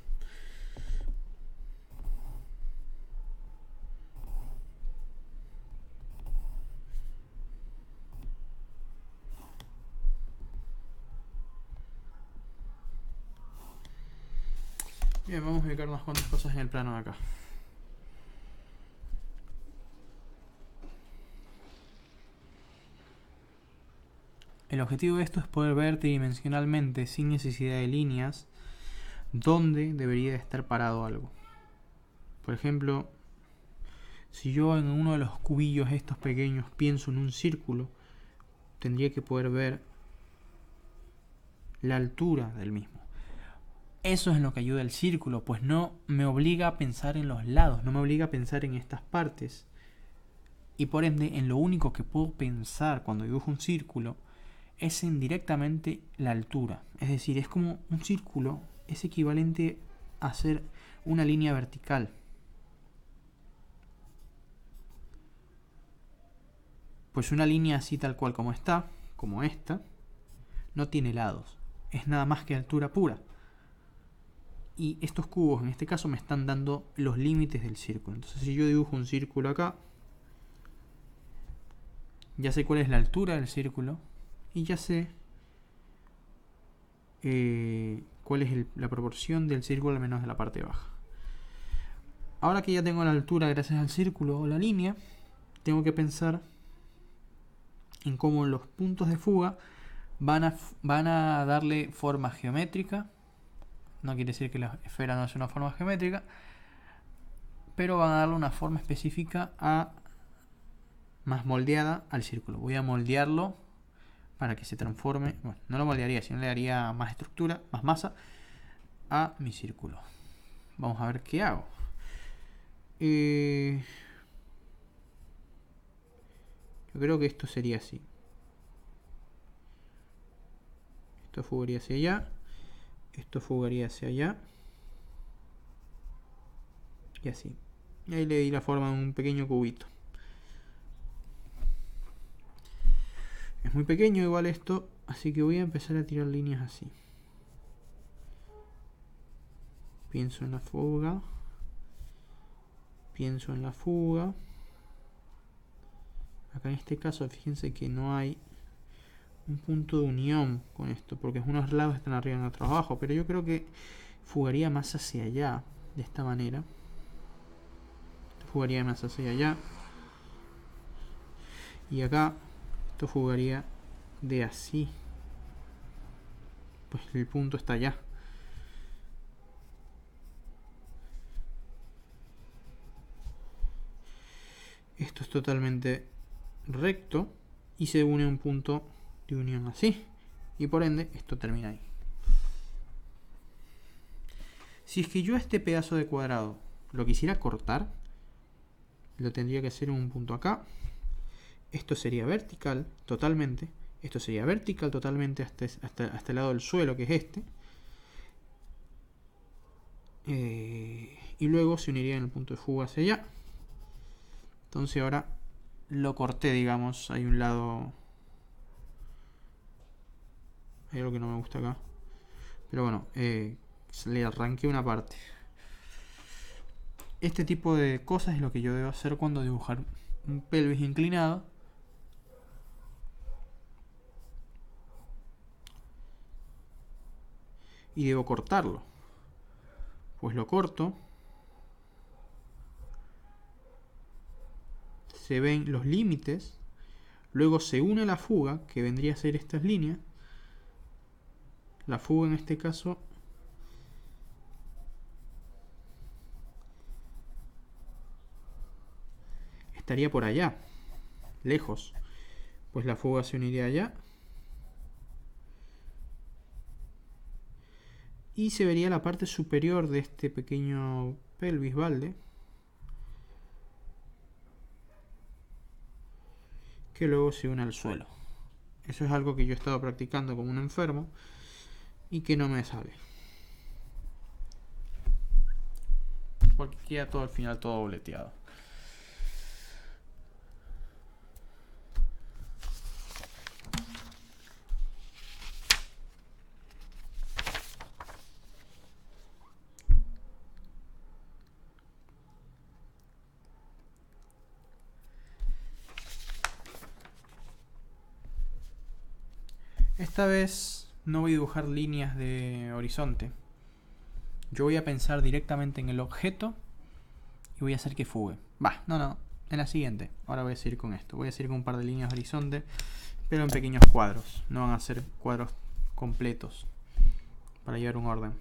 Bien, vamos a ubicar unas cuantas cosas en el plano de acá. El objetivo de esto es poder ver tridimensionalmente, sin necesidad de líneas, dónde debería estar parado algo. Por ejemplo, si yo en uno de los cubillos estos pequeños pienso en un círculo, tendría que poder ver la altura del mismo. Eso es lo que ayuda el círculo, pues no me obliga a pensar en los lados, no me obliga a pensar en estas partes. Y por ende, en lo único que puedo pensar cuando dibujo un círculo es en directamente la altura. Es decir, es como un círculo es equivalente a hacer una línea vertical. Pues una línea así tal cual como está, como esta, no tiene lados. Es nada más que altura pura. Y estos cubos en este caso me están dando los límites del círculo. Entonces si yo dibujo un círculo acá, ya sé cuál es la altura del círculo y ya sé cuál es la proporción del círculo al menos de la parte baja. Ahora que ya tengo la altura gracias al círculo o la línea, tengo que pensar en cómo los puntos de fuga van a darle forma geométrica. No quiere decir que la esfera no sea una forma geométrica, pero van a darle una forma específica más moldeada al círculo. Voy a moldearlo para que se transforme. Bueno, no lo moldearía, sino le daría más estructura, más masa a mi círculo. Vamos a ver qué hago. Yo creo que esto sería así. Esto fugaría hacia allá. Esto fugaría hacia allá. Y así. Y ahí le di la forma de un pequeño cubito. Es muy pequeño igual esto, así que voy a empezar a tirar líneas así. Pienso en la fuga. Pienso en la fuga. Acá en este caso fíjense que no hay un punto de unión con esto, porque unos lados están arriba y otros abajo, pero yo creo que fugaría más hacia allá, de esta manera. Fugaría más hacia allá. Y acá esto fugaría de así. Pues el punto está allá. Esto es totalmente recto y se une a un punto de unión así. Y por ende esto termina ahí. Si es que yo este pedazo de cuadrado lo quisiera cortar, lo tendría que hacer en un punto acá. Esto sería vertical totalmente. Esto sería vertical totalmente hasta el lado del suelo, que es este. Y luego se uniría en el punto de fuga hacia allá. Entonces ahora lo corté, digamos. Hay un lado... Hay algo que no me gusta acá. Pero bueno, le arranqué una parte. Este tipo de cosas es lo que yo debo hacer cuando dibujar un pelvis inclinado. Y debo cortarlo. Pues lo corto. Se ven los límites. Luego se une la fuga, que vendría a ser estas líneas. La fuga en este caso estaría por allá, lejos. Pues la fuga se uniría allá. Y se vería la parte superior de este pequeño pelvis balde, que luego se une al suelo. Eso es algo que yo he estado practicando como un enfermo y que no me sale. Porque queda todo al final todo dobleteado. Esta vez no voy a dibujar líneas de horizonte. Yo voy a pensar directamente en el objeto y voy a hacer que fugue. En la siguiente. Ahora voy a seguir con esto. Voy a seguir con un par de líneas de horizonte pero en pequeños cuadros. No van a ser cuadros completos para llevar un orden.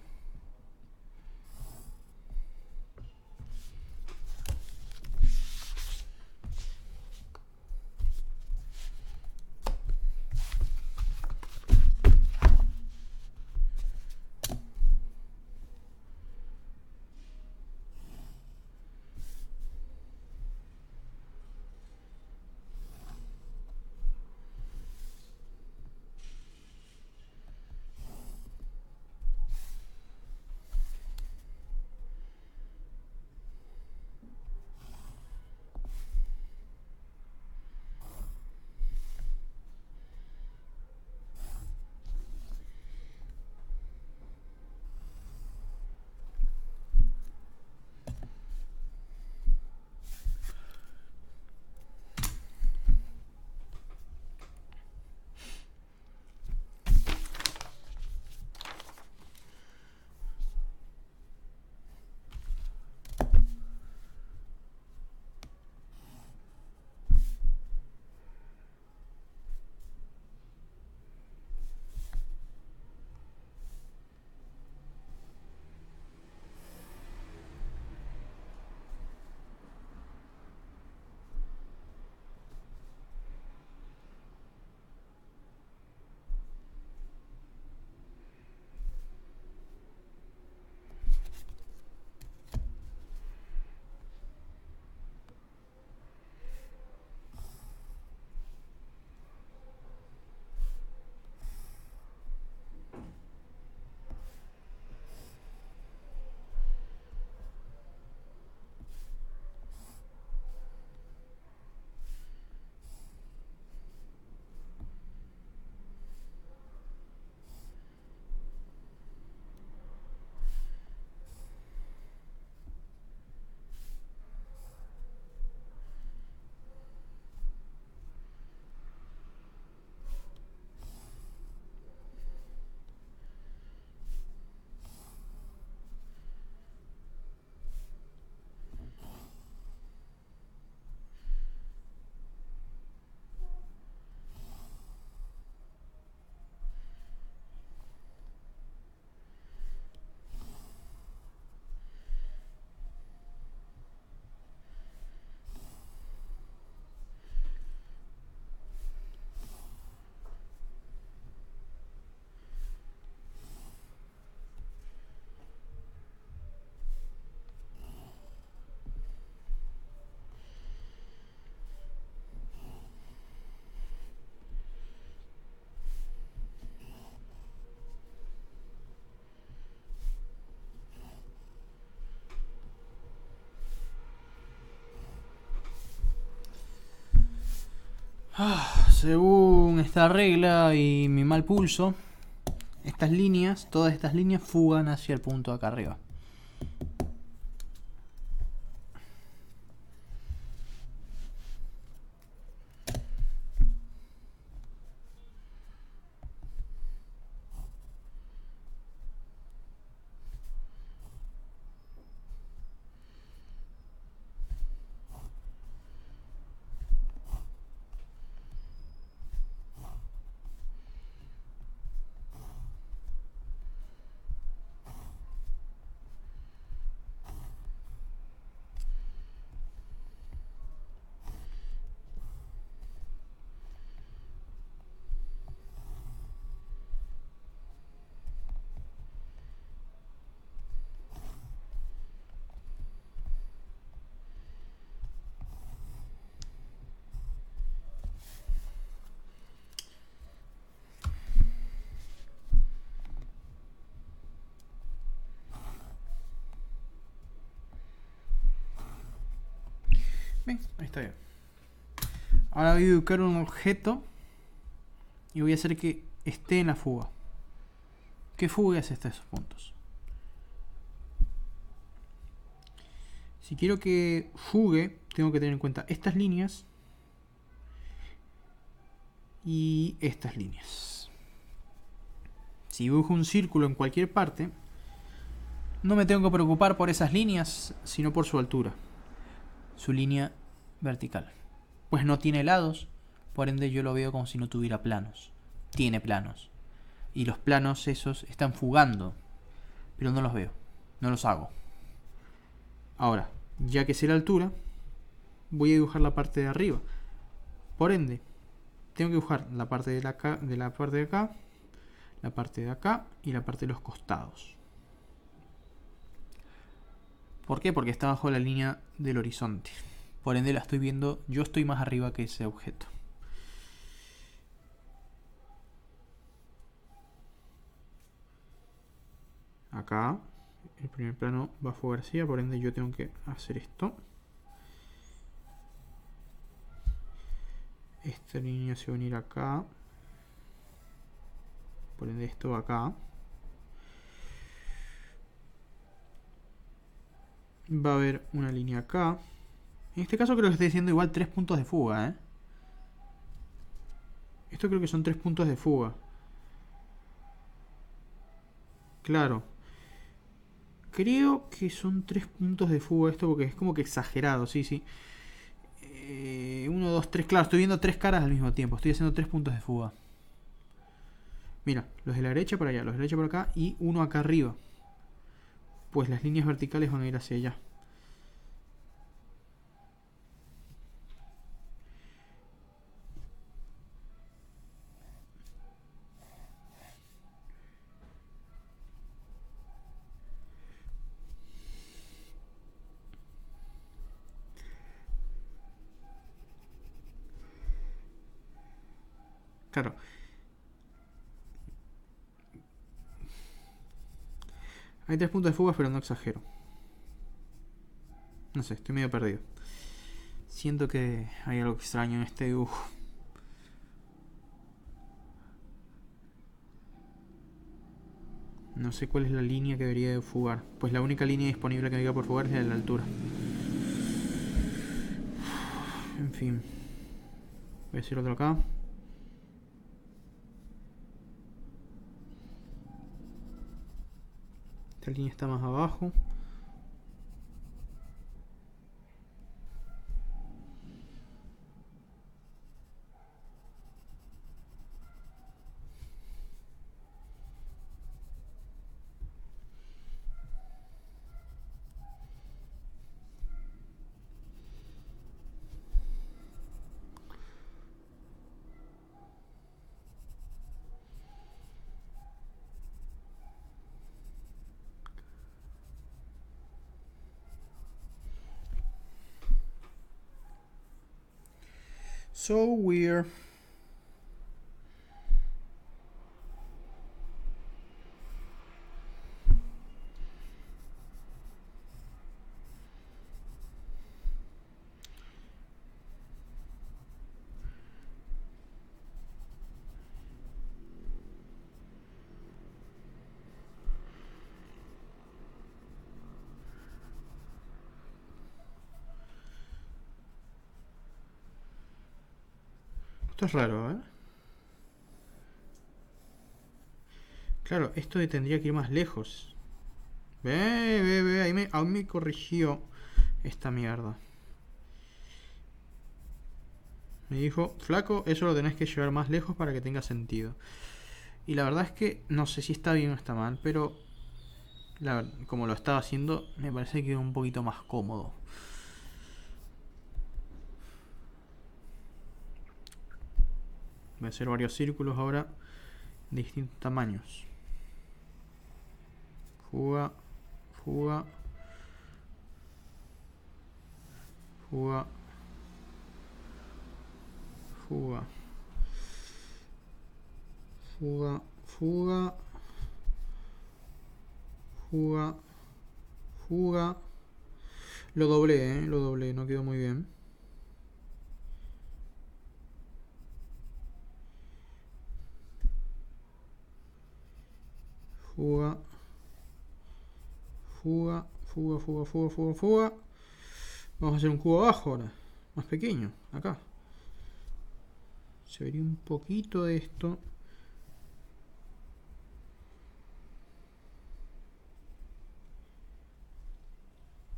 Según esta regla y mi mal pulso, estas líneas, todas estas líneas fugan hacia el punto de acá arriba. Bien, ahí está bien. Ahora voy a ubicar un objeto y voy a hacer que esté en la fuga. ¿Qué fuga es hasta esos puntos? Si quiero que fugue, tengo que tener en cuenta estas líneas y estas líneas. Si dibujo un círculo en cualquier parte, no me tengo que preocupar por esas líneas, sino por su altura, su línea vertical. Pues no tiene lados, Por ende yo lo veo como si no tuviera planos. Tiene planos. Y los planos esos están fugando. Pero no los veo. No los hago. Ahora, ya que sé la altura, voy a dibujar la parte de arriba. Por ende, tengo que dibujar la parte de la parte de acá, la parte de acá y la parte de los costados. ¿Por qué? Porque está bajo la línea del horizonte. Por ende la estoy viendo, yo estoy más arriba que ese objeto. Acá, el primer plano va a fugar así, por ende yo tengo que hacer esto. Esta línea se va a unir acá. Por ende esto va acá. Va a haber una línea acá. En este caso creo que estoy diciendo igual 3 puntos de fuga, ¿eh? Esto creo que son 3 puntos de fuga. Claro. Creo que son 3 puntos de fuga esto porque es como que exagerado, sí, sí. 1, 2, 3, claro, estoy viendo 3 caras al mismo tiempo. Estoy haciendo 3 puntos de fuga. Mira, los de la derecha para allá, los de la derecha por acá y uno acá arriba. Pues las líneas verticales van a ir hacia allá. Claro. Hay 3 puntos de fuga, pero no exagero. No sé, estoy medio perdido. Siento que hay algo extraño en este dibujo. No sé cuál es la línea que debería de fugar. Pues la única línea disponible que me diga por fugar es la de la altura. En fin. Voy a hacer otro acá. Esta línea está más abajo. So weird. Esto es raro, ¿eh? Claro, esto tendría que ir más lejos. Ve, ahí me corrigió esta mierda. Me dijo, flaco, eso lo tenés que llevar más lejos para que tenga sentido. Y la verdad es que no sé si está bien o está mal, pero como lo estaba haciendo, me parece que quedó un poquito más cómodo. Voy a hacer varios círculos ahora de distintos tamaños. Fuga, fuga, fuga, fuga, fuga, fuga, fuga, fuga. Lo doblé, no quedó muy bien. Fuga, fuga, fuga, fuga, fuga, fuga, fuga. Vamos a hacer un cubo abajo ahora, más pequeño, acá. Se vería un poquito de esto.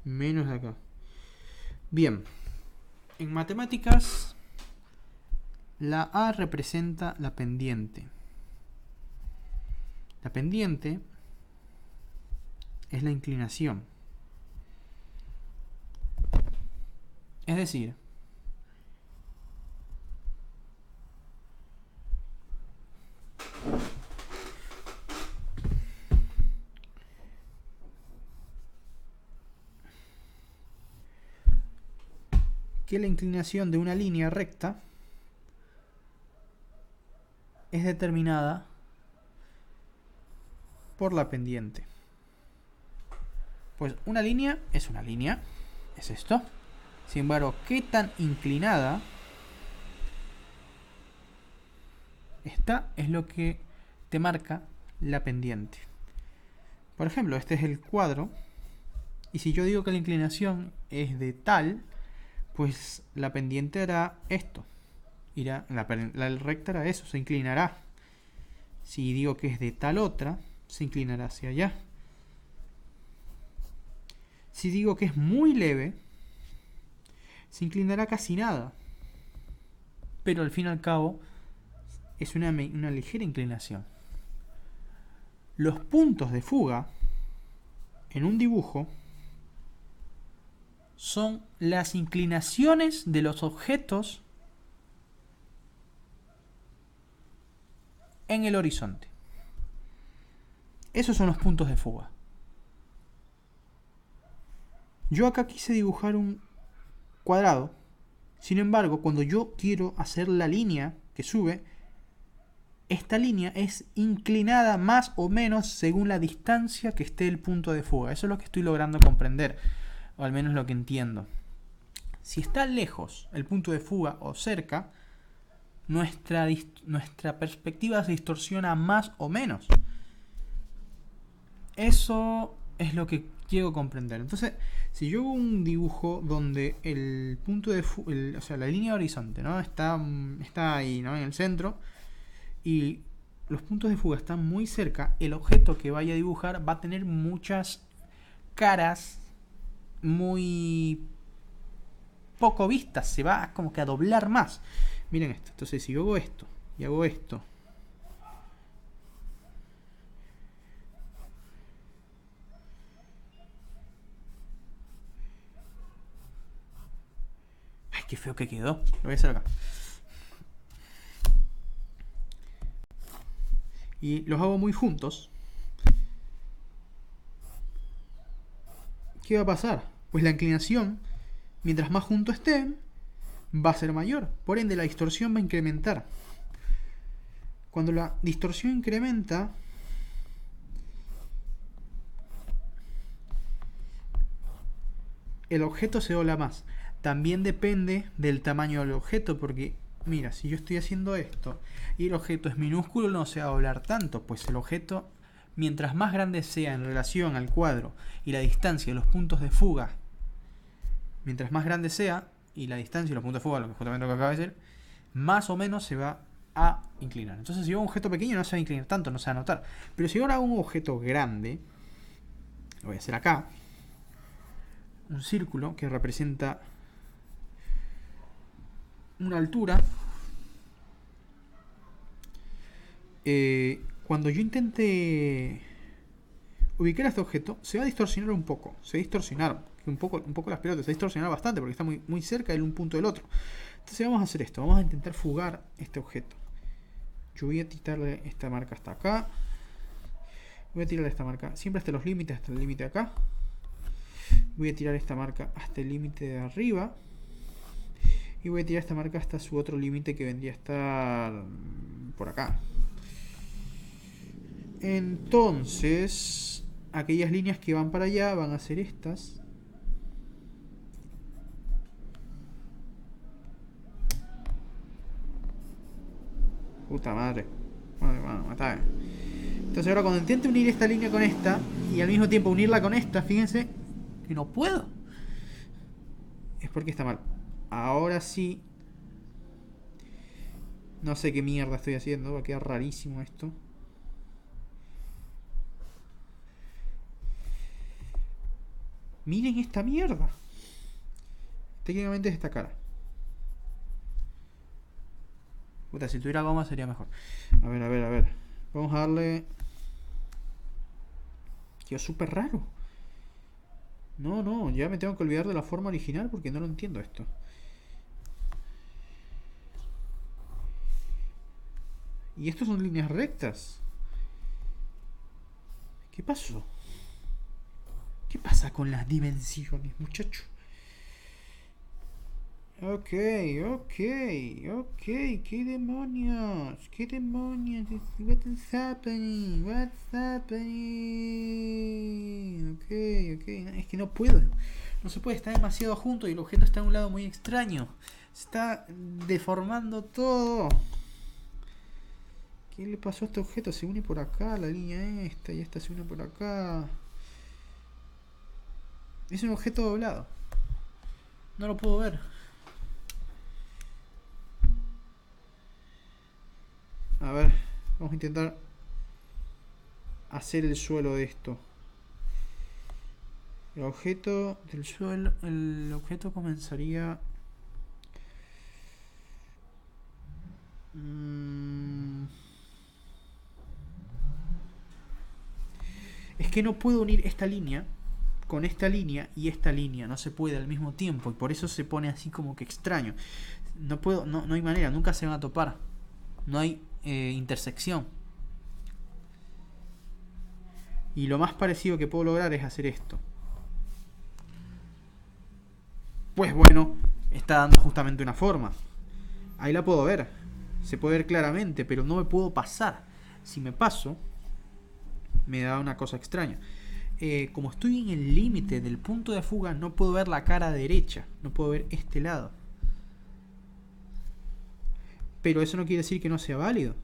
Menos de acá. Bien. En matemáticas, La A representa la pendiente. La pendiente es la inclinación. Es decir, que la inclinación de una línea recta es determinada por la pendiente. Pues una línea, es esto. Sin embargo, ¿qué tan inclinada está? Es lo que te marca la pendiente. Por ejemplo, este es el cuadro, y si yo digo que la inclinación es de tal, pues la pendiente hará esto. La recta hará eso, se inclinará. Si digo que es de tal otra, se inclinará hacia allá. Si digo que es muy leve, se inclinará casi nada. Pero al fin y al cabo, es una ligera inclinación. Los puntos de fuga en un dibujo son las inclinaciones de los objetos en el horizonte. Esos son los puntos de fuga. Yo acá quise dibujar un cuadrado. Sin embargo, cuando yo quiero hacer la línea que sube, esta línea es inclinada más o menos según la distancia que esté el punto de fuga. Eso es lo que estoy logrando comprender, o al menos lo que entiendo. Si está lejos el punto de fuga o cerca, nuestra perspectiva se distorsiona más o menos. Eso es lo que quiero comprender. Entonces, si yo hago un dibujo donde el punto de fuga, o sea, la línea de horizonte, ¿no? Está ahí, ¿no? En el centro, y los puntos de fuga están muy cerca, el objeto que vaya a dibujar va a tener muchas caras muy poco vistas, se va como que a doblar más. Miren esto. Entonces, si yo hago esto y hago esto, ay, qué feo que quedó. Lo voy a hacer acá. Y los hago muy juntos. ¿Qué va a pasar? Pues la inclinación, mientras más juntos estén, va a ser mayor. Por ende, la distorsión va a incrementar. Cuando la distorsión incrementa, el objeto se dobla más. También depende del tamaño del objeto, porque mira, si yo estoy haciendo esto y el objeto es minúsculo, no se va a doblar tanto, pues el objeto, mientras más grande sea en relación al cuadro y la distancia de los puntos de fuga, mientras más grande sea, y la distancia y los puntos de fuga, lo que justamente lo que acaba de decir, más o menos se va a inclinar. Entonces, si yo hago un objeto pequeño, no se va a inclinar tanto, no se va a notar. Pero si ahora hago un objeto grande, lo voy a hacer acá, un círculo que representa una altura. Cuando yo intente ubicar este objeto, se va a distorsionar un poco. Se va a distorsionar un poco las pelotas. Se va a distorsionar bastante porque está muy cerca de un punto del otro. Entonces vamos a hacer esto. Vamos a intentar fugar este objeto. Yo voy a tirarle esta marca hasta acá. Voy a tirarle esta marca siempre hasta los límites, hasta el límite de acá. Voy a tirar esta marca hasta el límite de arriba. Y voy a tirar esta marca hasta su otro límite que vendría a estar por acá. Entonces, aquellas líneas que van para allá van a ser estas. Puta madre. Bueno, matame. Entonces ahora cuando intente unir esta línea con esta y al mismo tiempo unirla con esta, fíjense que no puedo. Es porque está mal. Ahora sí. No sé qué mierda estoy haciendo. Va a quedar rarísimo esto. Miren esta mierda. Técnicamente es esta cara. Puta, si tuviera goma sería mejor. A ver, a ver, a ver. Vamos a darle... Quedó súper raro. No, no, ya me tengo que olvidar de la forma original porque no lo entiendo esto. Y estos son líneas rectas. ¿Qué pasó? ¿Qué pasa con las dimensiones, muchacho? Ok, ok, ok. ¿Qué demonios? ¿Qué demonios? What's happening? What's happening? Ok, ok. Es que no puedo. No se puede, está demasiado junto y el objeto está en un lado muy extraño. Se está deformando todo. ¿Qué le pasó a este objeto? Se une por acá, la línea esta, y esta se une por acá. Es un objeto doblado. No lo puedo ver. A ver, vamos a intentar hacer el suelo de esto. El objeto del suelo, el objeto comenzaría... Es que no puedo unir esta línea con esta línea y esta línea. No se puede al mismo tiempo y por eso se pone así como que extraño. No puedo, no hay manera, nunca se van a topar. No hay intersección. Y lo más parecido que puedo lograr es hacer esto. Pues bueno, está dando justamente una forma. Ahí la puedo ver. Se puede ver claramente, pero no me puedo pasar. Si me paso, me da una cosa extraña. Como estoy en el límite del punto de fuga, no puedo ver la cara derecha. No puedo ver este lado. Pero eso no quiere decir que no sea válido.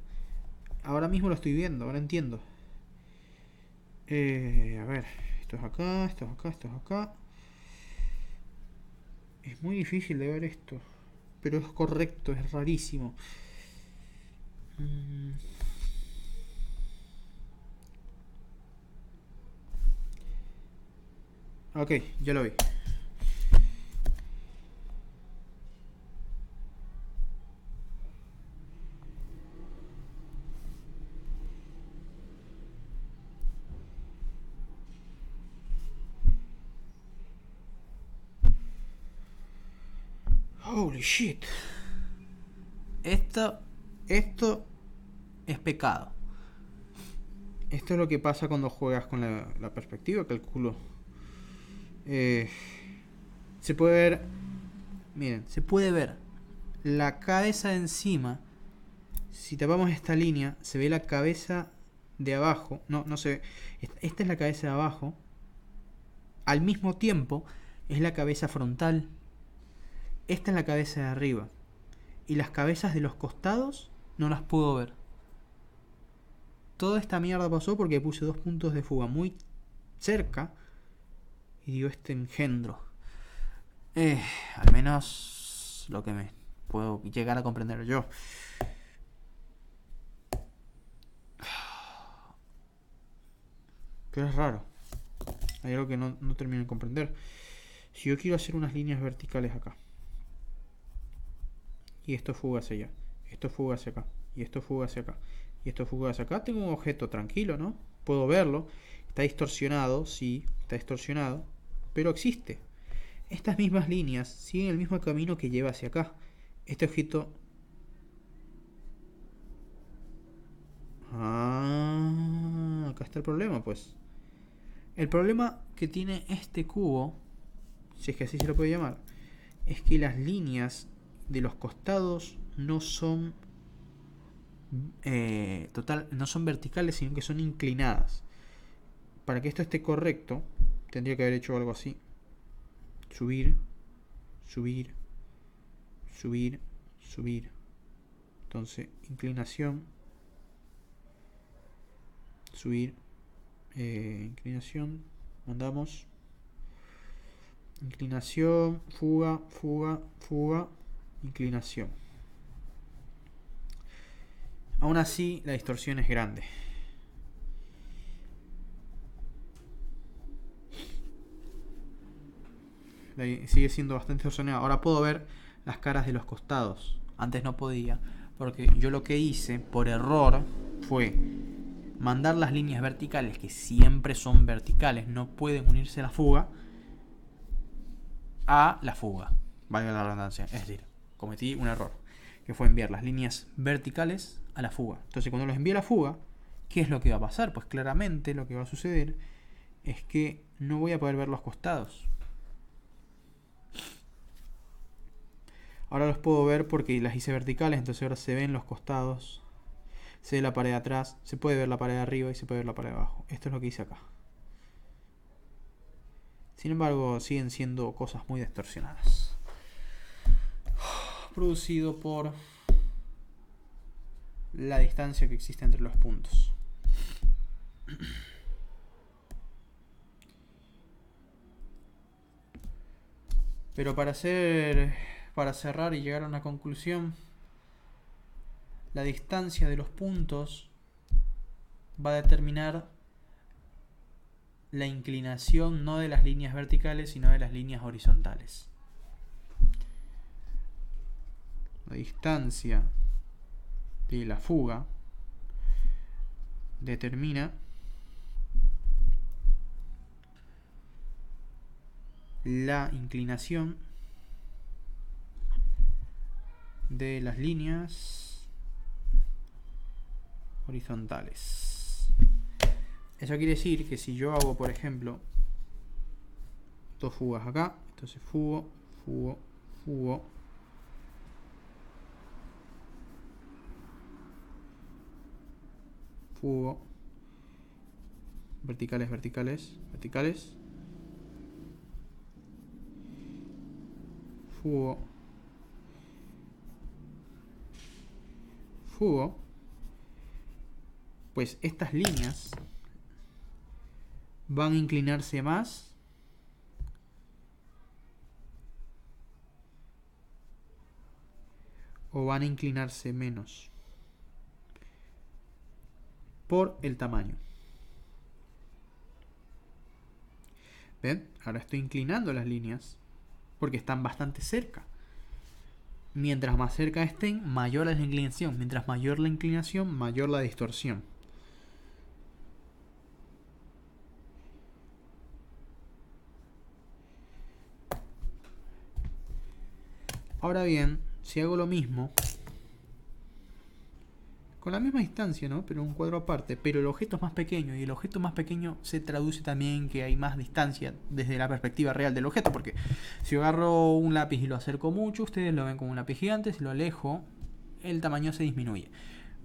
Ahora mismo lo estoy viendo, ahora entiendo. A ver, esto es acá, esto es acá, esto es acá. Es muy difícil de ver esto. Pero es correcto, es rarísimo. Ok, ya lo vi. Holy shit. Esto es pecado. Esto es lo que pasa cuando juegas con la perspectiva, calculo. Se puede ver. Miren, se puede ver la cabeza de encima. Si tapamos esta línea, se ve la cabeza de abajo. No se ve. Esta es la cabeza de abajo. Al mismo tiempo, es la cabeza frontal. Esta es la cabeza de arriba. Y las cabezas de los costados no las puedo ver. Toda esta mierda pasó porque puse dos puntos de fuga muy cerca. Y dio este engendro. Al menos lo que me puedo llegar a comprender yo. Pero es raro. Hay algo que no termino de comprender. Si yo quiero hacer unas líneas verticales acá. Y esto fuga hacia allá. Esto fuga hacia acá. Y esto fuga hacia acá. Y esto fuga hacia acá. Tengo un objeto tranquilo, ¿no? Puedo verlo. Está distorsionado. Sí, está distorsionado. Pero existe. Estas mismas líneas siguen el mismo camino que lleva hacia acá. Este objeto... acá está el problema, pues. El problema que tiene este cubo, si es que así se lo puede llamar, es que las líneas de los costados no son no son verticales, sino que son inclinadas. Para que esto esté correcto, tendría que haber hecho algo así. Subir, subir, subir, subir. Entonces, inclinación, subir, inclinación, mandamos, inclinación, fuga, fuga, fuga, inclinación. Aún así, la distorsión es grande. Sigue siendo bastante distorsionado. Ahora puedo ver las caras de los costados. Antes no podía, Porque yo lo que hice por error fue mandar las líneas verticales, que siempre son verticales, no pueden unirse a la fuga, a la fuga, valga la redundancia. Es decir, cometí un error, que fue enviar las líneas verticales a la fuga. Entonces cuando los envíe a la fuga, ¿qué es lo que va a pasar? Pues claramente lo que va a suceder es que no voy a poder ver los costados. Ahora los puedo ver porque las hice verticales, entonces ahora se ven los costados, se ve la pared de atrás, se puede ver la pared de arriba y se puede ver la pared de abajo. Esto es lo que hice acá. Sin embargo, siguen siendo cosas muy distorsionadas. Producido por la distancia que existe entre los puntos. Pero para cerrar y llegar a una conclusión, la distancia de los puntos va a determinar la inclinación no de las líneas verticales, sino de las líneas horizontales. La distancia de la fuga determina la inclinación de las líneas horizontales. Eso quiere decir que si yo hago, por ejemplo, dos fugas acá, entonces fugo, fugo, fugo, fugo, verticales, verticales, verticales, fugo, fugo, pues estas líneas van a inclinarse más o van a inclinarse menos por el tamaño. ¿Ven? Ahora estoy inclinando las líneas porque están bastante cerca. Mientras más cerca estén, mayor es la inclinación. Mientras mayor la inclinación, mayor la distorsión. Ahora bien, si hago lo mismo, con la misma distancia, ¿no? Pero un cuadro aparte, pero el objeto es más pequeño, y el objeto más pequeño se traduce también que hay más distancia desde la perspectiva real del objeto, porque si yo agarro un lápiz y lo acerco mucho, ustedes lo ven como un lápiz gigante, si lo alejo, el tamaño se disminuye.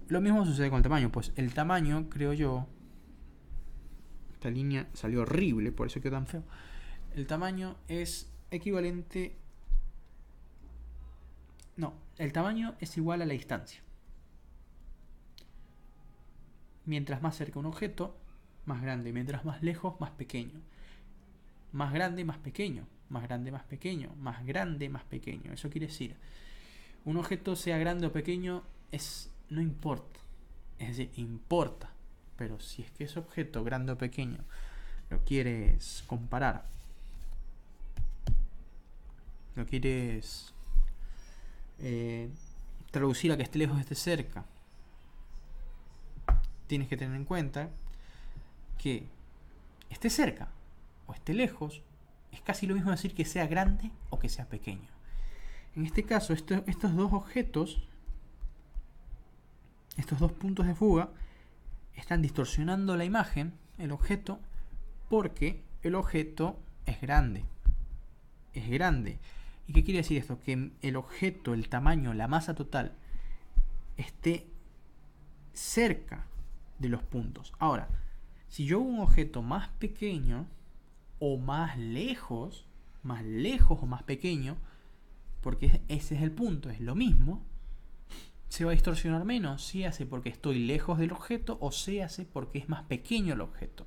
Lo mismo sucede con el tamaño, pues el tamaño, creo yo, esta línea salió horrible, por eso quedó tan feo. El tamaño es equivalente... No, el tamaño es igual a la distancia. Mientras más cerca un objeto, más grande. Mientras más lejos, más pequeño. Más grande, más pequeño. Más grande, más pequeño. Más grande, más pequeño. Eso quiere decir, un objeto sea grande o pequeño, no importa. Es decir, importa. Pero si es que ese objeto, grande o pequeño, lo quieres comparar, lo quieres traducir a que esté lejos o esté cerca, tienes que tener en cuenta que esté cerca o esté lejos es casi lo mismo decir que sea grande o que sea pequeño. En este caso, estos dos objetos, estos dos puntos de fuga, están distorsionando la imagen, el objeto, porque el objeto es grande. Es grande. ¿Y qué quiere decir esto? Que el objeto, el tamaño, la masa total, esté cerca de los puntos. Ahora, si yo hago un objeto más pequeño o más lejos o más pequeño, porque ese es el punto, es lo mismo, se va a distorsionar menos, se hace porque estoy lejos del objeto o se hace porque es más pequeño el objeto.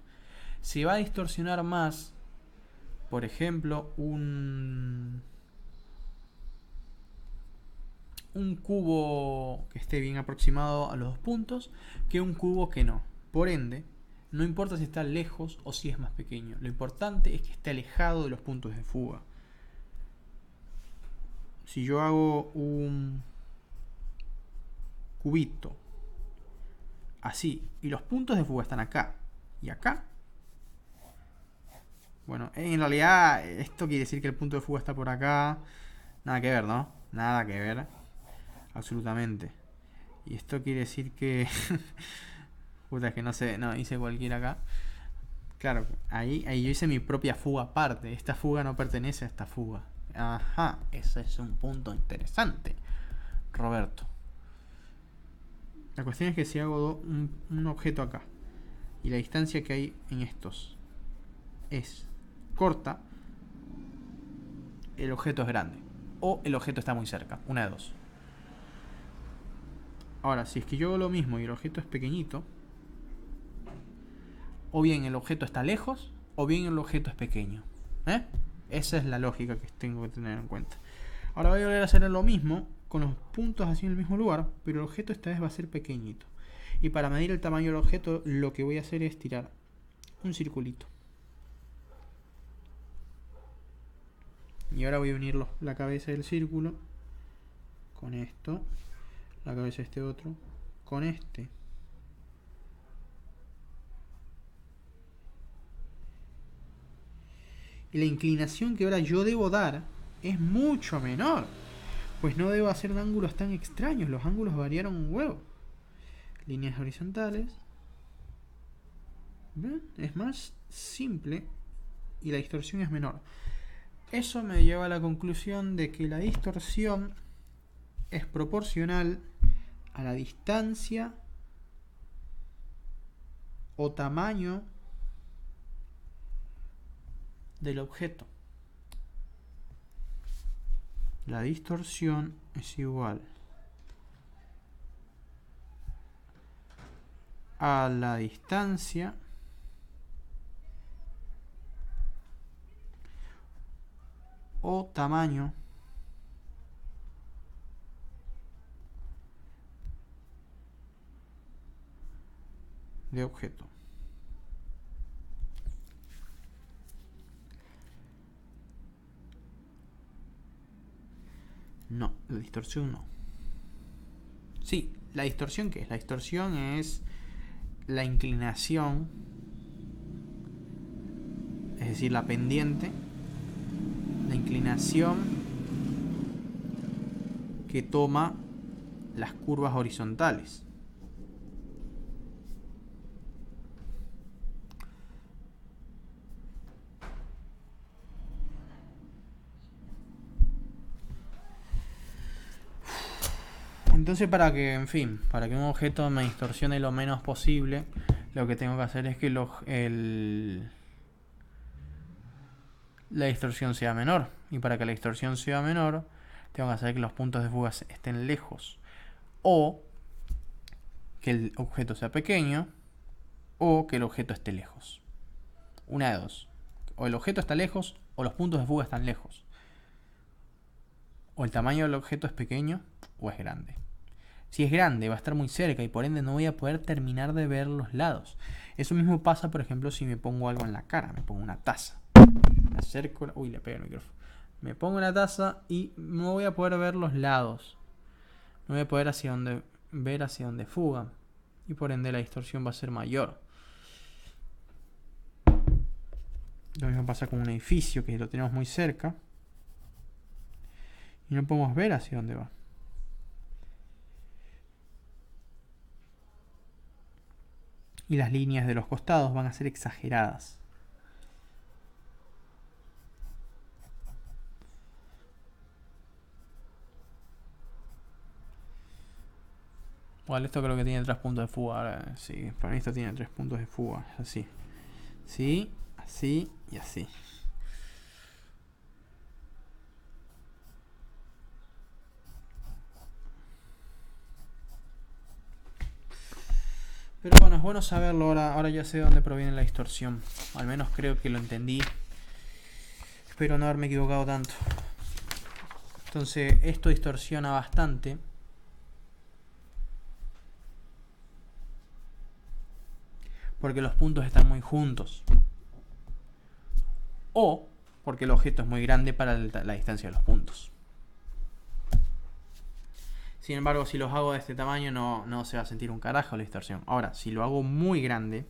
Se va a distorsionar más, por ejemplo, un cubo que esté bien aproximado a los dos puntos que un cubo que no. Por ende, no importa si está lejos o si es más pequeño. Lo importante es que esté alejado de los puntos de fuga. Si yo hago un cubito. Así. Y los puntos de fuga están acá. Y acá. Bueno, en realidad esto quiere decir que el punto de fuga está por acá. Nada que ver, ¿no? Nada que ver. Absolutamente. Y esto quiere decir que... Puta, es que no sé, no, hice cualquiera acá. Claro, ahí yo hice mi propia fuga aparte. Esta fuga no pertenece a esta fuga. Ajá, ese es un punto interesante, Roberto. La cuestión es que si hago un objeto acá y la distancia que hay en estos es corta, el objeto es grande. O el objeto está muy cerca. Una de dos. Ahora, si es que yo hago lo mismo y el objeto es pequeñito, o bien el objeto está lejos, o bien el objeto es pequeño. Esa es la lógica que tengo que tener en cuenta. Ahora voy a volver a hacer lo mismo con los puntos así en el mismo lugar, pero el objeto esta vez va a ser pequeñito. Y para medir el tamaño del objeto, lo que voy a hacer es tirar un circulito. Y ahora voy a unir la cabeza del círculo con esto, la cabeza de este otro con este. Y la inclinación que ahora yo debo dar es mucho menor, pues no debo hacer ángulos tan extraños. Los ángulos variaron un huevo. Líneas horizontales. ¿Ven? Es más simple y la distorsión es menor. Eso me lleva a la conclusión de que la distorsión es proporcional a la distancia o tamaño del objeto. La distorsión es igual a la distancia o tamaño de objeto. No, la distorsión no. Sí, la distorsión, ¿qué es? La distorsión es la inclinación, es decir, la pendiente, la inclinación que toma las curvas horizontales. Entonces, para que un objeto me distorsione lo menos posible, lo que tengo que hacer es que la distorsión sea menor. Y para que la distorsión sea menor, tengo que hacer que los puntos de fuga estén lejos. O que el objeto sea pequeño, o que el objeto esté lejos. Una de dos. O el objeto está lejos, o los puntos de fuga están lejos. O el tamaño del objeto es pequeño, o es grande. Si es grande, va a estar muy cerca y por ende no voy a poder terminar de ver los lados. Eso mismo pasa, por ejemplo, si me pongo algo en la cara. Me pongo una taza. Me acerco... Uy, le pego el micrófono. Me pongo la taza y no voy a poder ver los lados. No voy a poder ver hacia dónde fuga. Y por ende la distorsión va a ser mayor. Lo mismo pasa con un edificio que lo tenemos muy cerca. Y no podemos ver hacia dónde va. Y las líneas de los costados van a ser exageradas. Bueno, esto creo que tiene 3 puntos de fuga. Ahora sí, para mí esto tiene 3 puntos de fuga. Así. Sí, así y así. Pero bueno, es bueno saberlo ahora. Ahora ya sé de dónde proviene la distorsión. Al menos creo que lo entendí. Espero no haberme equivocado tanto. Entonces, esto distorsiona bastante. Porque los puntos están muy juntos. O porque el objeto es muy grande para la distancia de los puntos. Sin embargo, si los hago de este tamaño no se va a sentir un carajo la distorsión. Ahora, si lo hago muy grande,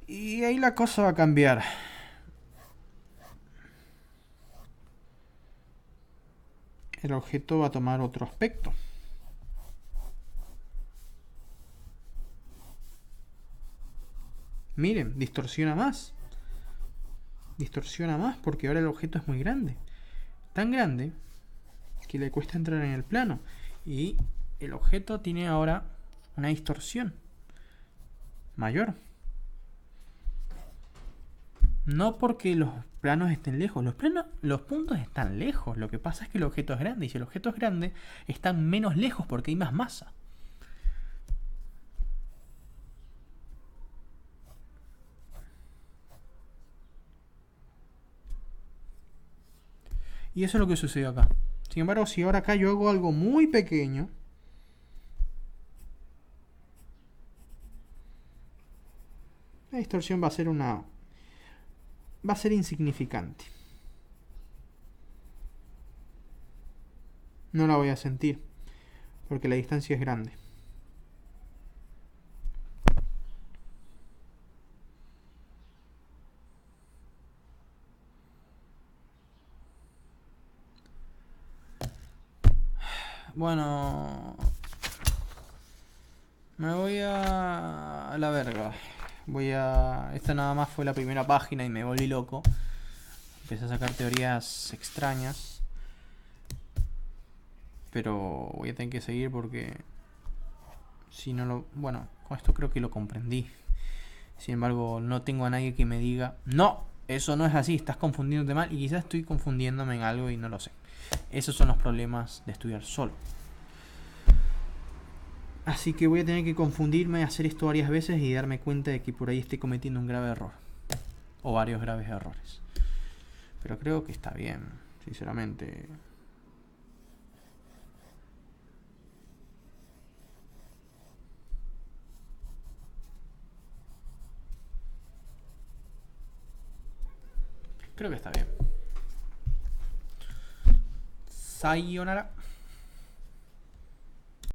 y ahí la cosa va a cambiar. El objeto va a tomar otro aspecto. Miren, distorsiona más. Distorsiona más porque ahora el objeto es muy grande. Tan grande que le cuesta entrar en el plano. Y el objeto tiene ahora una distorsión mayor. No porque los planos estén lejos. Los puntos están lejos. Lo que pasa es que el objeto es grande. Y si el objeto es grande, están menos lejos porque hay más masa. Y eso es lo que sucedió acá. Sin embargo, si ahora acá yo hago algo muy pequeño, la distorsión va a ser insignificante. No la voy a sentir porque la distancia es grande. Bueno, me voy a la verga. Esta nada más fue la primera página y me volví loco. Empecé a sacar teorías extrañas. Pero voy a tener que seguir porque si no lo... Bueno, con esto creo que lo comprendí. Sin embargo, no tengo a nadie que me diga: no, eso no es así, estás confundiéndote mal. Y quizás estoy confundiéndome en algo y no lo sé. Esos son los problemas de estudiar solo. Así que voy a tener que confundirme, hacer esto varias veces y darme cuenta de que por ahí estoy cometiendo un grave error. O varios graves errores. Pero creo que está bien, sinceramente. Creo que está bien. Sayonara.